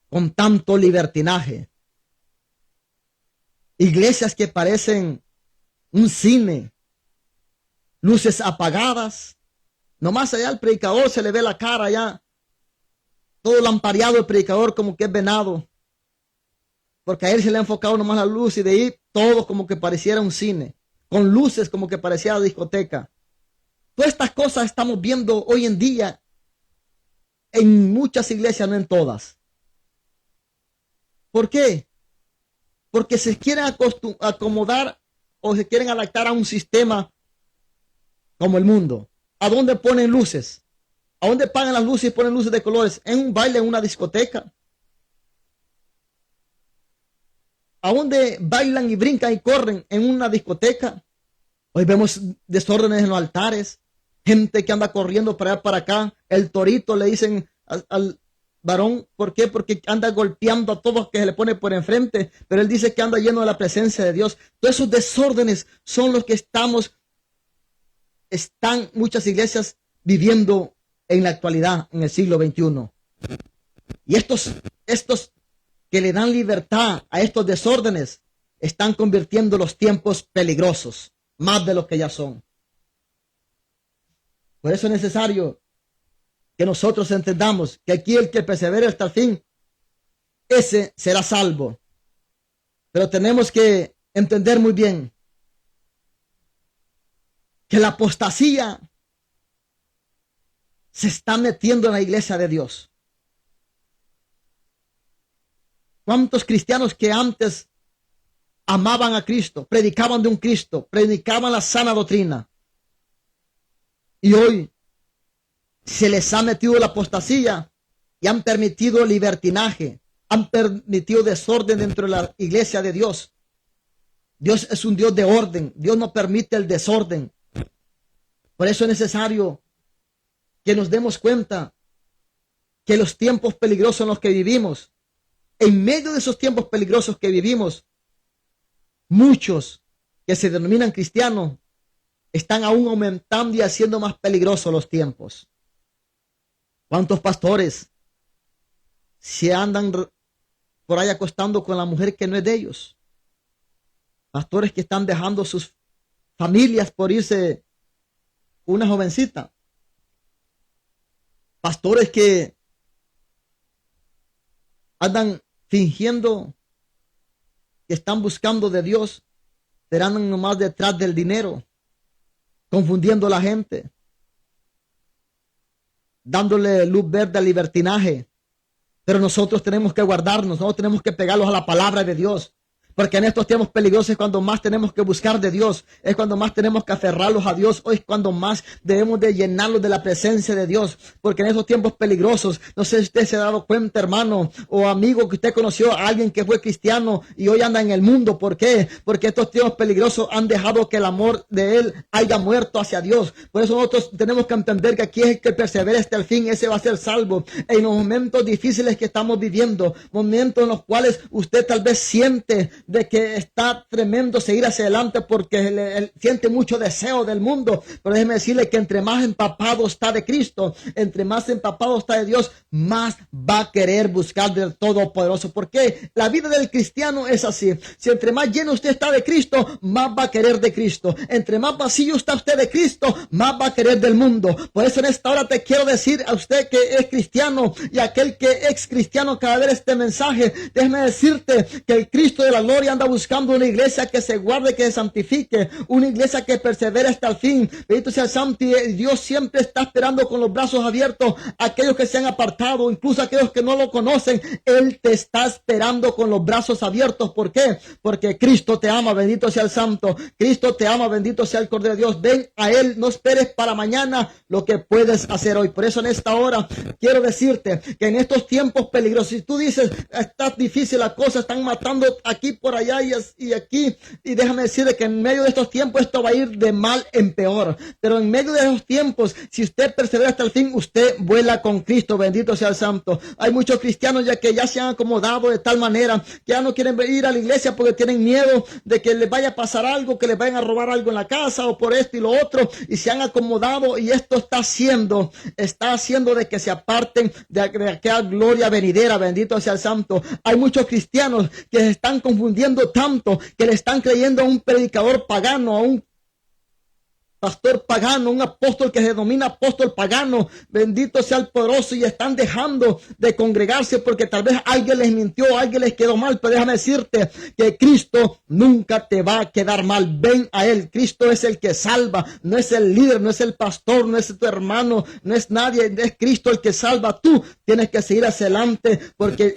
con tanto libertinaje. Iglesias que parecen un cine, luces apagadas, nomás allá el predicador se le ve la cara ya, todo lampareado el predicador como que es venado, porque a él se le ha enfocado nomás la luz y de ahí todo como que pareciera un cine, con luces como que parecía discoteca. Todas estas cosas estamos viendo hoy en día en muchas iglesias, no en todas. ¿Por qué? Porque se quieren acomodar o se quieren adaptar a un sistema como el mundo. ¿A dónde ponen luces? ¿A dónde pagan las luces y ponen luces de colores? En un baile, en una discoteca. ¿A dónde bailan y brincan y corren? En una discoteca. Hoy vemos desórdenes en los altares, gente que anda corriendo para allá para acá. El torito le dicen al varón, ¿por qué? Porque anda golpeando a todos que se le pone por enfrente, pero él dice que anda lleno de la presencia de Dios. Todos esos desórdenes son los que están muchas iglesias viviendo en la actualidad, en el siglo XXI. Y estos que le dan libertad a estos desórdenes están convirtiendo los tiempos peligrosos, más de lo que ya son. Por eso es necesario que nosotros entendamos que aquí el que persevere hasta el fin, ese será salvo. Pero tenemos que entender muy bien que la apostasía se está metiendo en la iglesia de Dios. ¿Cuántos cristianos que antes amaban a Cristo, predicaban de un Cristo, predicaban la sana doctrina, y hoy se les ha metido la apostasía y han permitido libertinaje, han permitido desorden dentro de la iglesia de Dios? Dios es un Dios de orden. Dios no permite el desorden. Por eso es necesario que nos demos cuenta que los tiempos peligrosos en los que vivimos, en medio de esos tiempos peligrosos que vivimos, muchos que se denominan cristianos están aún aumentando y haciendo más peligrosos los tiempos. ¿Cuántos pastores se andan por ahí acostando con la mujer que no es de ellos? Pastores que están dejando sus familias por irse una jovencita. Pastores que andan fingiendo que están buscando de Dios, pero andan nomás detrás del dinero, confundiendo a la gente, dándole luz verde al libertinaje. Pero nosotros tenemos que guardarnos, no tenemos que pegarlos a la palabra de Dios. Porque en estos tiempos peligrosos es cuando más tenemos que buscar de Dios, es cuando más tenemos que aferrarlos a Dios, hoy es cuando más debemos de llenarlos de la presencia de Dios. Porque en estos tiempos peligrosos, no sé si usted se ha dado cuenta, hermano o amigo, que usted conoció a alguien que fue cristiano y hoy anda en el mundo. ¿Por qué? Porque estos tiempos peligrosos han dejado que el amor de él haya muerto hacia Dios. Por eso nosotros tenemos que entender que aquí es el que persevera hasta el fin, ese va a ser salvo. En los momentos difíciles que estamos viviendo, momentos en los cuales usted tal vez siente de que está tremendo seguir hacia adelante porque él siente mucho deseo del mundo, pero déjeme decirle que entre más empapado está de Cristo, entre más empapado está de Dios, más va a querer buscar del Todopoderoso. Porque la vida del cristiano es así: si entre más lleno usted está de Cristo, más va a querer de Cristo. Entre más vacío está usted de Cristo, más va a querer del mundo. Por eso en esta hora te quiero decir a usted que es cristiano y a aquel que es cristiano que va a ver este mensaje, déjeme decirte que el Cristo de la gloria anda buscando una iglesia que se guarde, que se santifique, una iglesia que persevere hasta el fin. Bendito sea el Santo. Y Dios siempre está esperando con los brazos abiertos a aquellos que se han apartado, incluso a aquellos que no lo conocen. Él te está esperando con los brazos abiertos. ¿Por qué? Porque Cristo te ama, bendito sea el Santo. Cristo te ama, bendito sea el Cordero de Dios. Ven a Él, no esperes para mañana lo que puedes hacer hoy. Por eso en esta hora quiero decirte que en estos tiempos peligrosos, si tú dices, está difícil la cosa, están matando aquí por allá y aquí, y déjame decirle que en medio de estos tiempos esto va a ir de mal en peor, pero en medio de esos tiempos, si usted persevera hasta el fin, usted vuela con Cristo, bendito sea el Santo. Hay muchos cristianos ya que ya se han acomodado de tal manera que ya no quieren ir a la iglesia porque tienen miedo de que les vaya a pasar algo, que les vayan a robar algo en la casa o por esto y lo otro, y se han acomodado, y esto está haciendo de que se aparten de aquella gloria venidera, bendito sea el Santo. Hay muchos cristianos que se están confundiendo tanto que le están creyendo a un predicador pagano, a un pastor pagano, un apóstol que se denomina apóstol pagano, bendito sea el poderoso, y están dejando de congregarse porque tal vez alguien les mintió, alguien les quedó mal. Pero déjame decirte que Cristo nunca te va a quedar mal. Ven a Él. Cristo es el que salva, no es el líder, no es el pastor, no es tu hermano, no es nadie, es Cristo el que salva. Tú tienes que seguir hacia adelante porque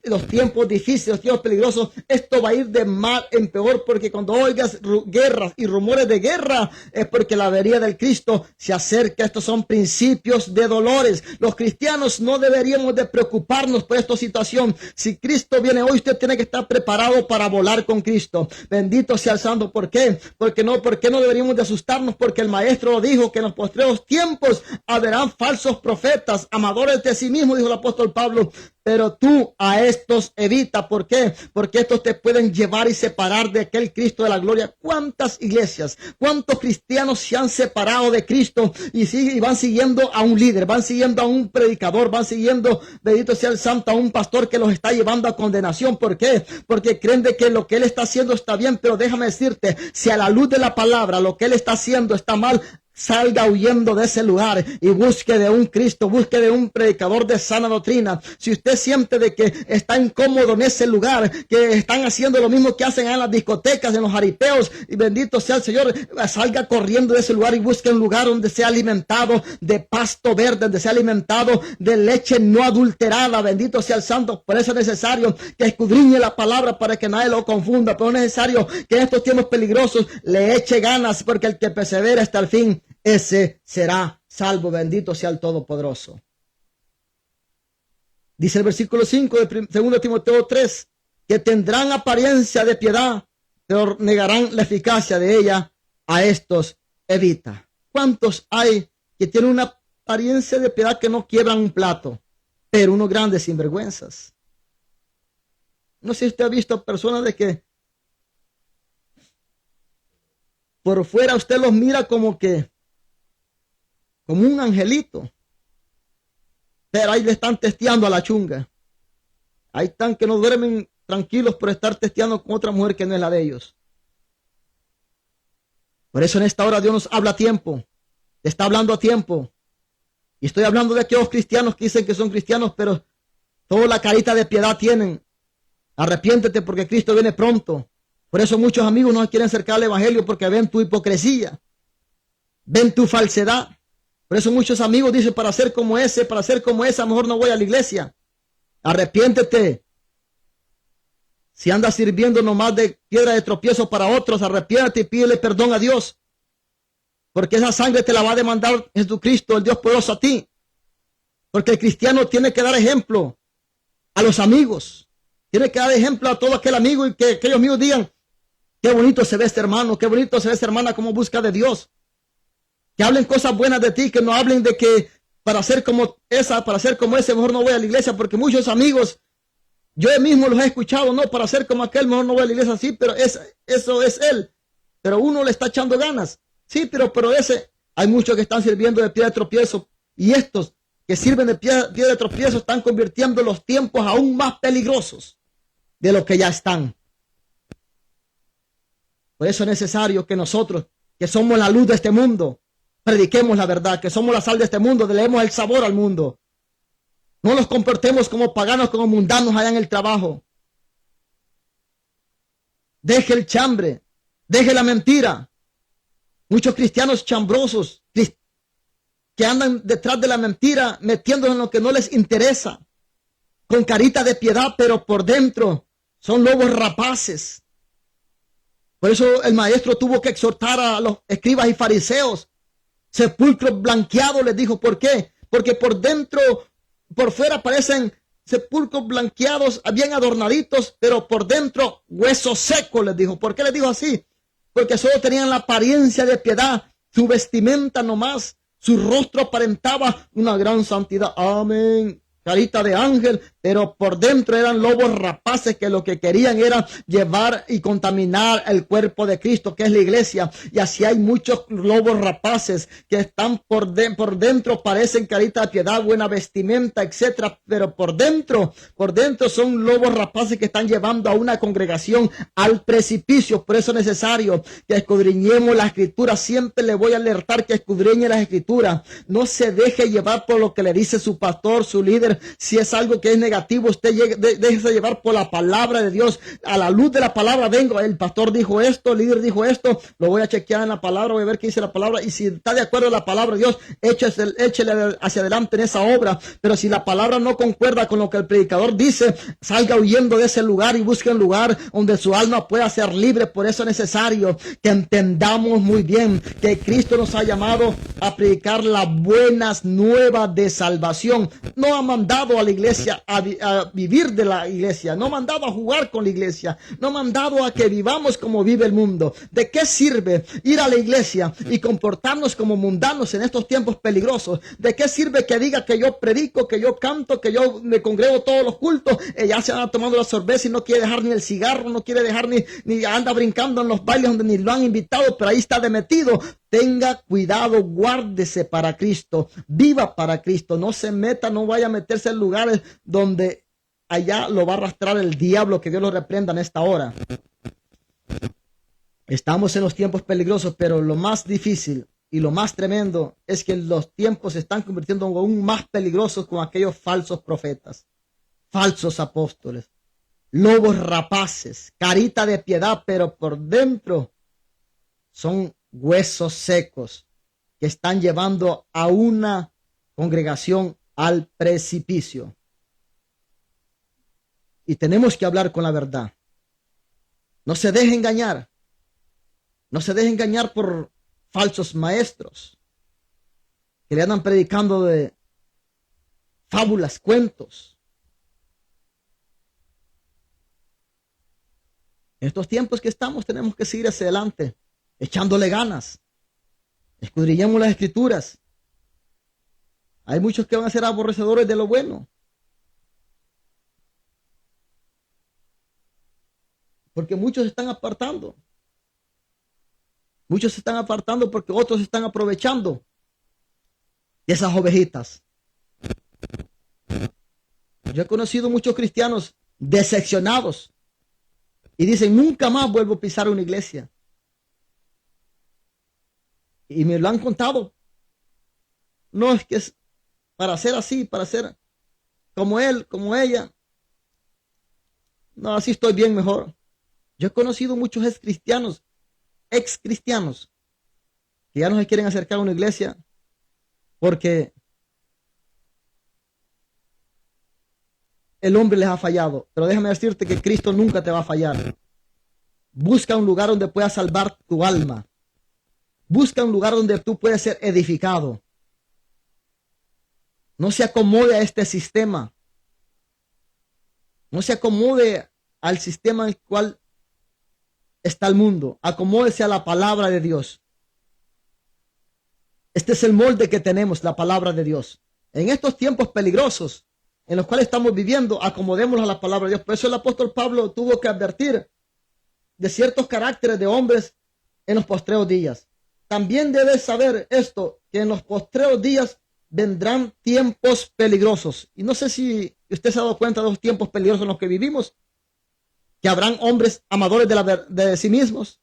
los tiempos difíciles, los tiempos peligrosos, esto va a ir de mal en peor, porque cuando oigas guerras y rumores de guerra es porque la venida del Cristo se acerca. Estos son principios de dolores. Los cristianos no deberíamos de preocuparnos por esta situación. Si Cristo viene hoy, usted tiene que estar preparado para volar con Cristo. Bendito sea el Santo. ¿Por qué? ¿Por qué no deberíamos de asustarnos? Porque el Maestro lo dijo, que en los postreros tiempos habrán falsos profetas, amadores de sí mismos, dijo el apóstol Pablo. Pero tú a estos evita. ¿Por qué? Porque estos te pueden llevar y separar de aquel Cristo de la gloria. ¿Cuántas iglesias, cuántos cristianos se han separado de Cristo y van siguiendo a un líder, van siguiendo a un predicador, van siguiendo, bendito sea el Santo, a un pastor que los está llevando a condenación? ¿Por qué? Porque creen de que lo que él está haciendo está bien, pero déjame decirte, si a la luz de la palabra lo que él está haciendo está mal, salga huyendo de ese lugar y busque de un Cristo, busque de un predicador de sana doctrina. Si usted siente de que está incómodo en ese lugar, que están haciendo lo mismo que hacen en las discotecas, en los jaripeos, y bendito sea el Señor, salga corriendo de ese lugar y busque un lugar donde sea alimentado de pasto verde, donde sea alimentado de leche no adulterada. Bendito sea el Santo. Por eso es necesario que escudriñe la palabra para que nadie lo confunda. Pero es necesario que en estos tiempos peligrosos le eche ganas, porque el que persevera hasta el fin, ese será salvo. Bendito sea el Todopoderoso. Dice el versículo 5 de 2 Timoteo 3, que tendrán apariencia de piedad, pero negarán la eficacia de ella. A estos evita. ¿Cuántos hay que tienen una apariencia de piedad que no quiebran un plato, pero unos grandes sinvergüenzas? No sé si usted ha visto personas de que por fuera usted los mira como un angelito, pero ahí le están testeando a la chunga. Ahí están que no duermen tranquilos por estar testeando con otra mujer que no es la de ellos. Por eso en esta hora Dios nos habla a tiempo, está hablando a tiempo. Y estoy hablando de aquellos cristianos que dicen que son cristianos, pero toda la carita de piedad tienen. Arrepiéntete porque Cristo viene pronto. Por eso muchos amigos no quieren acercar al evangelio, porque ven tu hipocresía, ven tu falsedad. Por eso muchos amigos dicen, para ser como ese, para ser como esa, mejor no voy a la iglesia. Arrepiéntete. Si andas sirviendo nomás de piedra de tropiezo para otros, arrepiéntete y pídele perdón a Dios. Porque esa sangre te la va a demandar Jesucristo, el Dios poderoso, a ti. Porque el cristiano tiene que dar ejemplo a los amigos. Tiene que dar ejemplo a todo aquel amigo y que aquellos amigos digan, qué bonito se ve este hermano, qué bonito se ve esta hermana como busca de Dios. Que hablen cosas buenas de ti, que no hablen de que para ser como esa, para ser como ese, mejor no voy a la iglesia, porque muchos amigos, yo mismo los he escuchado, no, para ser como aquel, mejor no voy a la iglesia, sí, pero eso es él. Pero uno le está echando ganas. Sí, pero ese, hay muchos que están sirviendo de piedra de tropiezo, y estos que sirven de piedra de tropiezo están convirtiendo los tiempos aún más peligrosos de lo que ya están. Por eso es necesario que nosotros, que somos la luz de este mundo, prediquemos la verdad, que somos la sal de este mundo, le demos el sabor al mundo. No nos comportemos como paganos, como mundanos allá en el trabajo. Deje el chambre, deje la mentira. Muchos cristianos chambrosos que andan detrás de la mentira, metiéndose en lo que no les interesa, con carita de piedad, pero por dentro son lobos rapaces. Por eso el maestro tuvo que exhortar a los escribas y fariseos. Sepulcros blanqueados, les dijo. ¿Por qué? Porque por dentro, por fuera parecen sepulcros blanqueados, bien adornaditos, pero por dentro huesos secos, les dijo. ¿Por qué les dijo así? Porque solo tenían la apariencia de piedad, su vestimenta nomás, su rostro aparentaba una gran santidad. Amén. Carita de ángel, pero por dentro eran lobos rapaces que lo que querían era llevar y contaminar el cuerpo de Cristo, que es la iglesia. Y así hay muchos lobos rapaces que están por dentro parecen carita de piedad, buena vestimenta, etcétera, pero por dentro son lobos rapaces que están llevando a una congregación al precipicio. Por eso es necesario que escudriñemos la escritura. Siempre le voy a alertar que escudriñe las escrituras. No se deje llevar por lo que le dice su pastor, su líder. Si es algo que es negativo, usted déjese llevar por la palabra de Dios. A la luz de la palabra vengo. El pastor dijo esto, el líder dijo esto, lo voy a chequear en la palabra, voy a ver qué dice la palabra, y si está de acuerdo a la palabra de Dios, échele hacia adelante en esa obra. Pero si la palabra no concuerda con lo que el predicador dice, salga huyendo de ese lugar y busque un lugar donde su alma pueda ser libre. Por eso es necesario que entendamos muy bien que Cristo nos ha llamado a predicar las buenas nuevas de salvación. No ha mandado a la iglesia a vivir de la iglesia, no ha mandado a jugar con la iglesia, no ha mandado a que vivamos como vive el mundo. ¿De qué sirve ir a la iglesia y comportarnos como mundanos en estos tiempos peligrosos? ¿De qué sirve que diga que yo predico, que yo canto, que yo me congrego todos los cultos? Ella se anda tomando la cerveza y no quiere dejar ni el cigarro, no quiere dejar ni anda brincando en los bailes donde ni lo han invitado, pero ahí está de metido. Tenga cuidado, guárdese para Cristo, viva para Cristo, no se meta, no vaya a meterse en lugares donde allá lo va a arrastrar el diablo. Que Dios lo reprenda en esta hora. Estamos en los tiempos peligrosos, pero lo más difícil Y lo más tremendo es que los tiempos se están convirtiendo aún más peligrosos con aquellos falsos profetas, falsos apóstoles, lobos rapaces, carita de piedad, pero por dentro son huesos secos que están llevando a una congregación al precipicio. Y tenemos que hablar con la verdad. No se deje engañar. No se deje engañar por falsos maestros que le andan predicando de fábulas, cuentos. En estos tiempos que estamos tenemos que seguir hacia adelante, echándole ganas. Escudriñemos las escrituras. Hay muchos que van a ser aborrecedores de lo bueno. Porque muchos se están apartando. Muchos se están apartando porque otros se están aprovechando de esas ovejitas. Yo he conocido muchos cristianos decepcionados y dicen, nunca más vuelvo a pisar una iglesia. Y me lo han contado. No es que es para ser así, para ser como él, como ella. No, así estoy bien mejor. Yo he conocido muchos ex cristianos, que ya no se quieren acercar a una iglesia porque el hombre les ha fallado. Pero déjame decirte que Cristo nunca te va a fallar. Busca un lugar donde puedas salvar tu alma. Busca un lugar donde tú puedas ser edificado. No se acomode a este sistema. No se acomode al sistema en el cual está el mundo. Acomódese a la palabra de Dios. Este es el molde que tenemos, la palabra de Dios. En estos tiempos peligrosos en los cuales estamos viviendo, acomodémonos a la palabra de Dios. Por eso el apóstol Pablo tuvo que advertir de ciertos caracteres de hombres en los postreros días. También debes saber esto, que en los postreros días vendrán tiempos peligrosos. Y no sé si usted se ha dado cuenta de los tiempos peligrosos en los que vivimos, que habrán hombres amadores de sí mismos,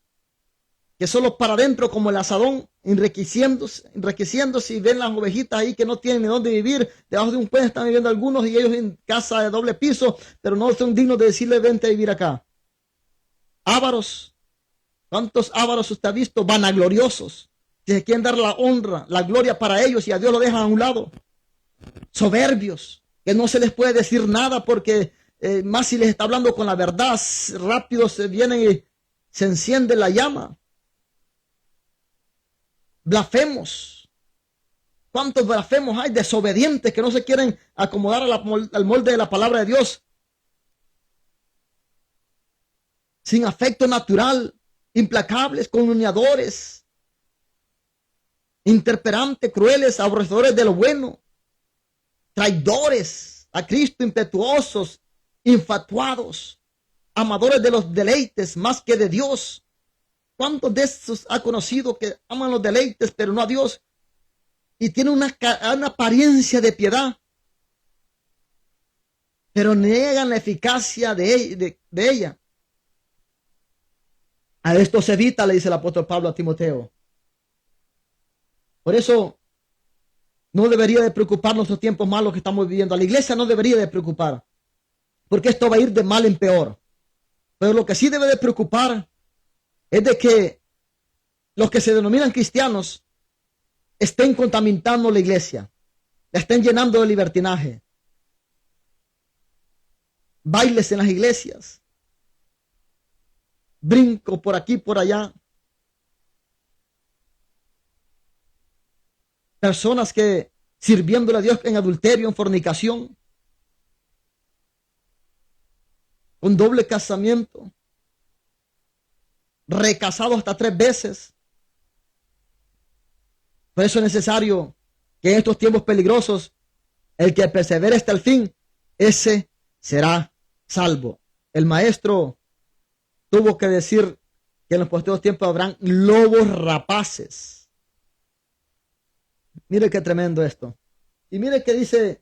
que solo para adentro como el asadón, enriqueciéndose y ven las ovejitas ahí que no tienen ni dónde vivir. Debajo de un puente están viviendo algunos y ellos en casa de doble piso, pero no son dignos de decirle vente a vivir acá. Ávaros. ¿Cuántos ávaros usted ha visto? Vanagloriosos. Que se quieren dar la honra, la gloria para ellos y a Dios lo dejan a un lado. Soberbios. Que no se les puede decir nada porque más si les está hablando con la verdad, rápido se vienen y se enciende la llama. Blasfemos. ¿Cuántos blasfemos hay? Desobedientes que no se quieren acomodar al molde de la palabra de Dios. Sin afecto natural, implacables, calumniadores, interperantes, crueles, aborrecedores de lo bueno, traidores a Cristo, impetuosos, infatuados, amadores de los deleites más que de Dios. ¿Cuántos de estos ha conocido que aman los deleites pero no a Dios? Y tienen una apariencia de piedad, pero niegan la eficacia de ella. A esto se evita, le dice el apóstol Pablo a Timoteo. Por eso no debería de preocuparnos los tiempos malos que estamos viviendo. A la iglesia no debería de preocupar, porque esto va a ir de mal en peor. Pero lo que sí debe de preocupar es de que los que se denominan cristianos estén contaminando la iglesia, la estén llenando de libertinaje, bailes en las iglesias, brinco por aquí, por allá, personas que sirviéndole a Dios en adulterio, en fornicación, con doble casamiento, recasados hasta 3 veces. Por eso es necesario que en estos tiempos peligrosos, el que persevere hasta el fin, ese será salvo. El maestro tuvo que decir que en los posteriores tiempos habrán lobos rapaces. Mire qué tremendo esto. Y mire qué dice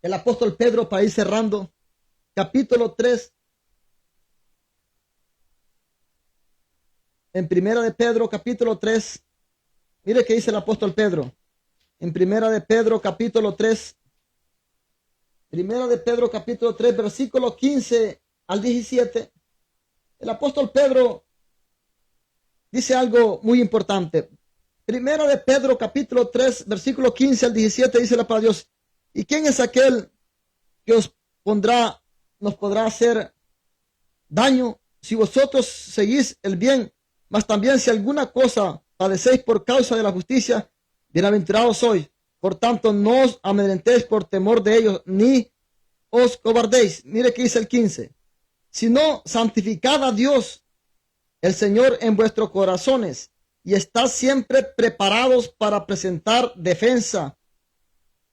el apóstol Pedro para ir cerrando. Capítulo 3. En primera de Pedro, capítulo 3, Mire qué dice el apóstol Pedro. En Primera de Pedro capítulo 3. Primera de Pedro capítulo 3, versículo 15 al 17. El apóstol Pedro dice algo muy importante. Primera de Pedro capítulo 3, versículo 15 al 17 dice la palabra de Dios. ¿Y quién es aquel que nos podrá hacer daño si vosotros seguís el bien? Mas también si alguna cosa padecéis por causa de la justicia, bienaventurados sois. Por tanto, no os amedrentéis por temor de ellos, ni os cobardéis. Mire que dice el 15. Sino santificad a Dios, el Señor, en vuestros corazones, y estad siempre preparados para presentar defensa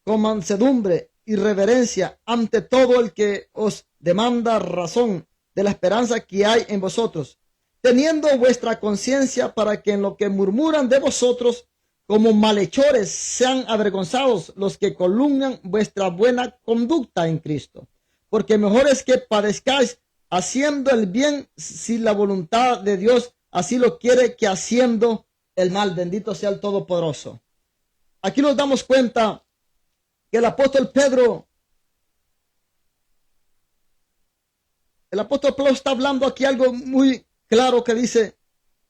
con mansedumbre y reverencia ante todo el que os demanda razón de la esperanza que hay en vosotros, teniendo vuestra conciencia para que en lo que murmuran de vosotros como malhechores sean avergonzados los que calumnian vuestra buena conducta en Cristo. Porque mejor es que padezcáis haciendo el bien, si la voluntad de Dios así lo quiere, que haciendo el mal. Bendito sea el Todopoderoso. Aquí nos damos cuenta que el apóstol Pedro está hablando aquí algo muy claro que dice: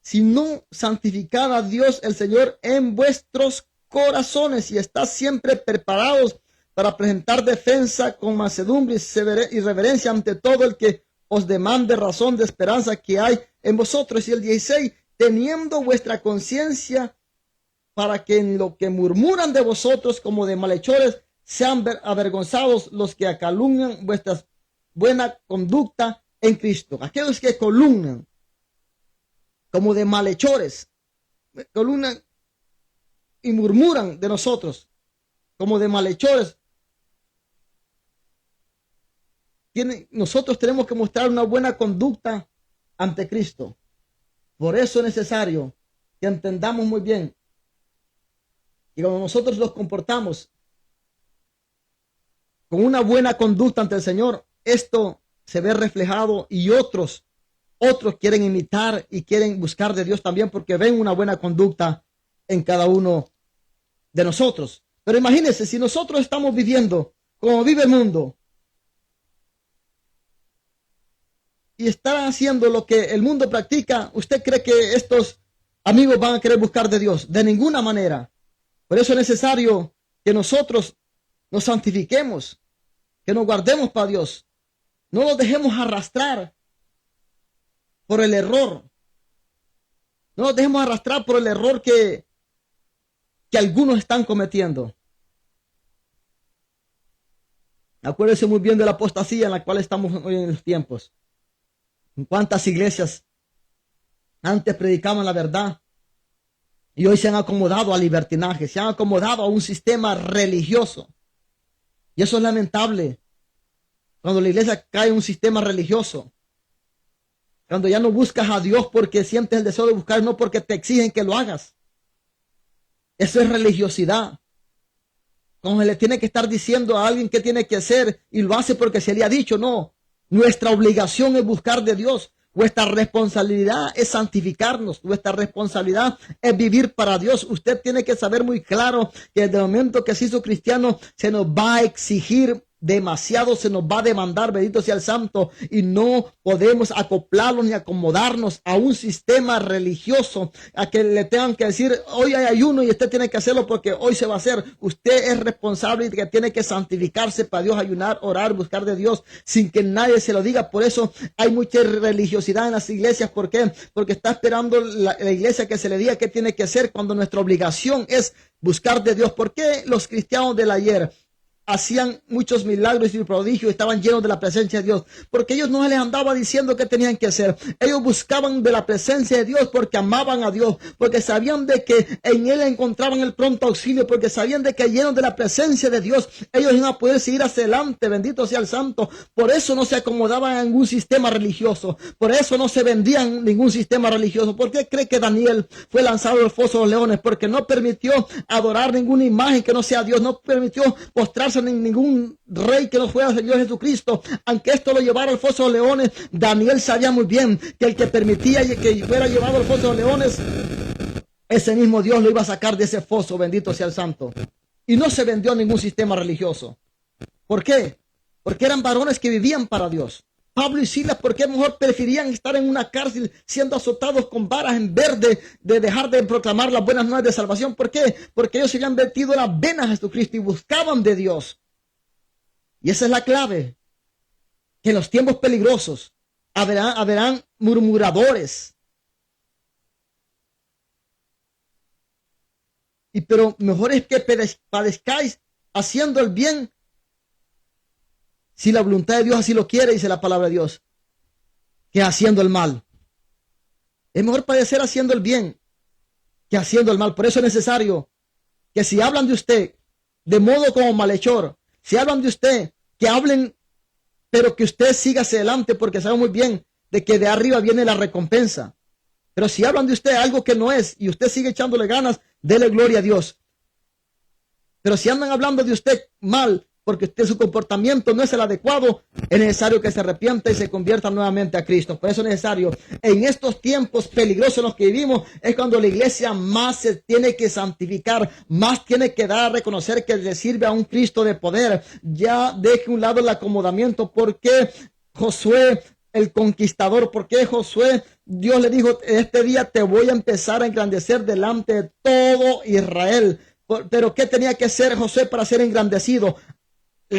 si no santificad a Dios el Señor en vuestros corazones y estad siempre preparados para presentar defensa con mansedumbre y reverencia ante todo el que os demande razón de esperanza que hay en vosotros. Y el 16, teniendo vuestra conciencia para que en lo que murmuran de vosotros como de malhechores sean avergonzados los que calumnian vuestra buena conducta en Cristo. Aquellos que calumnian como de malhechores, calumnian y murmuran de nosotros como de malhechores. Nosotros tenemos que mostrar una buena conducta ante Cristo. Por eso es necesario que entendamos muy bien y cuando nosotros nos comportamos con una buena conducta ante el Señor, esto se ve reflejado y otros quieren imitar y quieren buscar de Dios también porque ven una buena conducta en cada uno de nosotros. Pero imagínense, si nosotros estamos viviendo como vive el mundo y están haciendo lo que el mundo practica, ¿usted cree que estos amigos van a querer buscar de Dios? De ninguna manera. Por eso es necesario que nosotros nos santifiquemos, que nos guardemos para Dios. No nos dejemos arrastrar por el error. No nos dejemos arrastrar por el error que algunos están cometiendo. Acuérdense muy bien de la apostasía en la cual estamos hoy en los tiempos. En cuántas iglesias antes predicaban la verdad y hoy se han acomodado al libertinaje, se han acomodado a un sistema religioso. Y eso es lamentable. Cuando la iglesia cae en un sistema religioso, cuando ya no buscas a Dios porque sientes el deseo de buscar, no porque te exigen que lo hagas. Eso es religiosidad. Cuando se le tiene que estar diciendo a alguien qué tiene que hacer y lo hace porque se le ha dicho, no. Nuestra obligación es buscar de Dios. Nuestra responsabilidad es santificarnos. Nuestra responsabilidad es vivir para Dios. Usted tiene que saber muy claro que desde el momento que se hizo cristiano se nos va a exigir demasiado, se nos va a demandar, bendito sea el Santo, y no podemos acoplarnos ni acomodarnos a un sistema religioso, a que le tengan que decir, hoy hay ayuno y usted tiene que hacerlo porque hoy se va a hacer. Usted es responsable y que tiene que santificarse para Dios, ayunar, orar, buscar de Dios, sin que nadie se lo diga. Por eso hay mucha religiosidad en las iglesias. ¿Por qué? Porque está esperando la iglesia que se le diga qué tiene que hacer, cuando nuestra obligación es buscar de Dios. ¿Por qué los cristianos del ayer hacían muchos milagros y prodigios, estaban llenos de la presencia de Dios? Porque ellos no les andaba diciendo qué tenían que hacer. Ellos buscaban de la presencia de Dios porque amaban a Dios, porque sabían de que en Él encontraban el pronto auxilio, porque sabían de que llenos de la presencia de Dios, ellos iban a poder seguir hacia adelante. Bendito sea el Santo. Por eso no se acomodaban a ningún sistema religioso. Por eso no se vendían en ningún sistema religioso. ¿Por qué cree que Daniel fue lanzado al foso de los leones? Porque no permitió adorar ninguna imagen que no sea Dios. No permitió postrarse en ningún rey que no fuera el Señor Jesucristo. Aunque esto lo llevara al foso de leones, Daniel sabía muy bien que el que permitía que fuera llevado al foso de leones ese mismo Dios lo iba a sacar de ese foso, bendito sea el santo. Y no se vendió a ningún sistema religioso. ¿Por qué? Porque eran varones que vivían para Dios. Pablo y Silas, ¿por qué mejor preferían estar en una cárcel siendo azotados con varas en vez de dejar de proclamar las buenas nuevas de salvación? ¿Por qué? Porque ellos se habían metido las venas a Jesucristo y buscaban de Dios. Y esa es la clave. Que en los tiempos peligrosos habrán murmuradores. Pero mejor es que padezcáis haciendo el bien, si la voluntad de Dios así lo quiere, dice la palabra de Dios, que haciendo el mal. Es mejor padecer haciendo el bien que haciendo el mal. Por eso es necesario que si hablan de usted de modo como malhechor, si hablan de usted, que hablen, pero que usted siga hacia adelante, porque sabe muy bien de que de arriba viene la recompensa. Pero si hablan de usted algo que no es y usted sigue echándole ganas, dele gloria a Dios. Pero si andan hablando de usted mal, porque usted, su comportamiento no es el adecuado, es necesario que se arrepienta y se convierta nuevamente a Cristo. Por eso es necesario, en estos tiempos peligrosos en los que vivimos, es cuando la iglesia más se tiene que santificar, más tiene que dar a reconocer que le sirve a un Cristo de poder. Ya deje un lado el acomodamiento. Porque Josué, el conquistador, porque Josué, Dios le dijo, este día te voy a empezar a engrandecer delante de todo Israel. Pero ¿qué tenía que hacer Josué para ser engrandecido?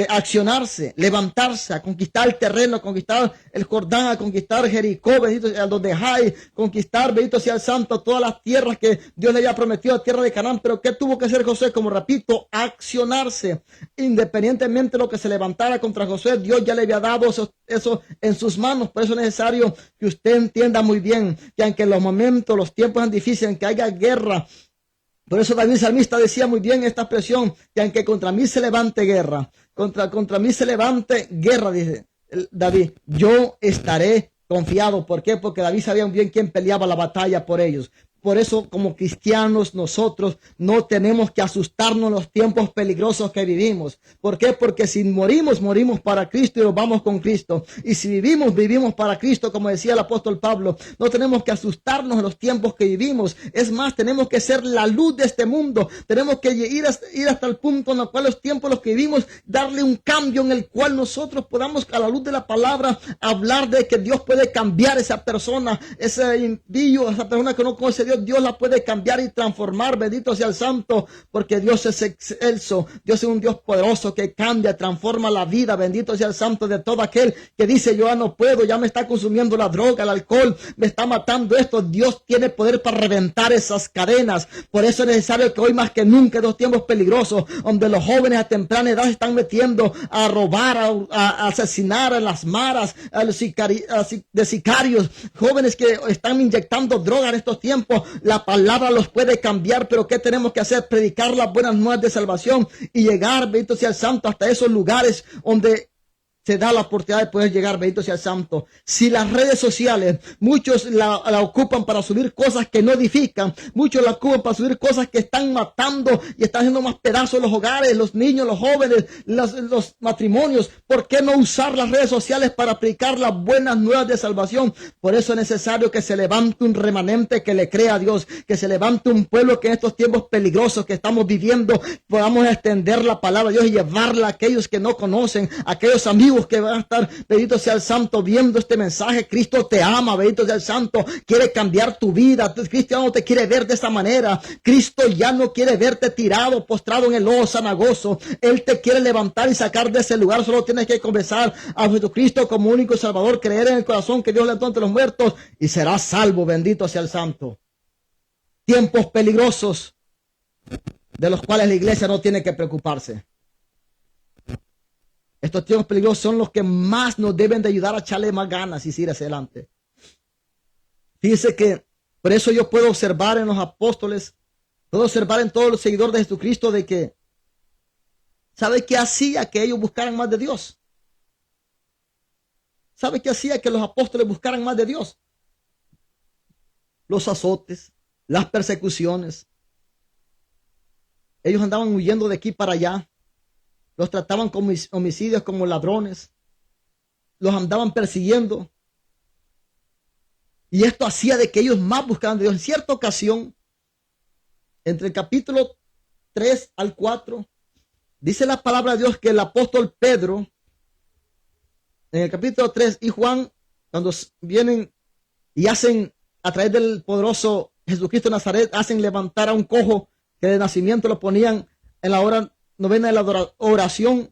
Accionarse, levantarse, a conquistar el terreno, a conquistar el Jordán, a conquistar Jericó, bendito sea donde hay, conquistar, bendito sea el santo, todas las tierras que Dios le había prometido, la tierra de Canaán. Pero ¿qué tuvo que hacer Josué? Como repito, accionarse. Independientemente de lo que se levantara contra Josué, Dios ya le había dado eso en sus manos. Por eso es necesario que usted entienda muy bien que aunque los momentos, los tiempos son difíciles, en que haya guerra, por eso David salmista decía muy bien esta expresión, que aunque contra mí se levante guerra, contra mí se levante guerra, dice David, yo estaré confiado. ¿Por qué? Porque David sabía muy bien quién peleaba la batalla por ellos. Por eso, como cristianos, nosotros no tenemos que asustarnos en los tiempos peligrosos que vivimos. ¿Por qué? Porque si morimos, morimos para Cristo y nos vamos con Cristo. Y si vivimos, vivimos para Cristo, como decía el apóstol Pablo. No tenemos que asustarnos en los tiempos que vivimos. Es más, tenemos que ser la luz de este mundo. Tenemos que ir hasta el punto en el cual los tiempos en los que vivimos, darle un cambio en el cual nosotros podamos, a la luz de la palabra, hablar de que Dios puede cambiar a esa persona, ese impío, esa persona que no conoce a Dios la puede cambiar y transformar. Bendito sea el santo, porque Dios es excelso. Dios es un Dios poderoso que cambia, transforma la vida. Bendito sea el santo de todo aquel que dice, yo ya no puedo, ya me está consumiendo la droga, el alcohol, me está matando esto. Dios tiene poder para reventar esas cadenas. Por eso es necesario que hoy más que nunca, en los tiempos peligrosos, donde los jóvenes a temprana edad se están metiendo a robar, a asesinar a las maras, a los sicarios, jóvenes que están inyectando droga en estos tiempos. La palabra los puede cambiar, pero ¿qué tenemos que hacer? Predicar las buenas nuevas de salvación y llegar, bendito sea el santo, hasta esos lugares donde se da la oportunidad de poder llegar, bendito sea el santo. Si las redes sociales, muchos la ocupan para subir cosas que no edifican, muchos la ocupan para subir cosas que están matando y están haciendo más pedazos los hogares, los niños, los jóvenes, los matrimonios. ¿Por qué no usar las redes sociales para aplicar las buenas nuevas de salvación? Por eso es necesario que se levante un remanente que le crea a Dios, que se levante un pueblo que en estos tiempos peligrosos que estamos viviendo podamos extender la palabra de Dios y llevarla a aquellos que no conocen, a aquellos amigos que van a estar, bendito sea el santo, viendo este mensaje. Cristo te ama, bendito sea el santo, quiere cambiar tu vida. Cristo ya no te quiere ver de esa manera. Cristo ya no quiere verte tirado, postrado en el lodo cenagoso. Él te quiere levantar y sacar de ese lugar. Solo tienes que confesar a Jesucristo como único Salvador, creer en el corazón que Dios levantó entre los muertos y serás salvo. Bendito sea el santo. Tiempos peligrosos de los cuales la iglesia no tiene que preocuparse. Estos tiempos peligrosos son los que más nos deben de ayudar a echarle más ganas y seguir hacia adelante. Fíjese que por eso yo puedo observar en los apóstoles, puedo observar en todos los seguidores de Jesucristo de que, ¿sabe qué hacía que ellos buscaran más de Dios? ¿Sabe qué hacía que los apóstoles buscaran más de Dios? Los azotes, las persecuciones. Ellos andaban huyendo de aquí para allá. Los trataban como homicidios, como ladrones. Los andaban persiguiendo. Y esto hacía de que ellos más buscaran de Dios. En cierta ocasión, entre el capítulo 3 al 4, dice la palabra de Dios que el apóstol Pedro, en el capítulo 3, y Juan, cuando vienen y hacen, a través del poderoso Jesucristo de Nazaret, hacen levantar a un cojo que de nacimiento lo ponían en la hora novena de la oración.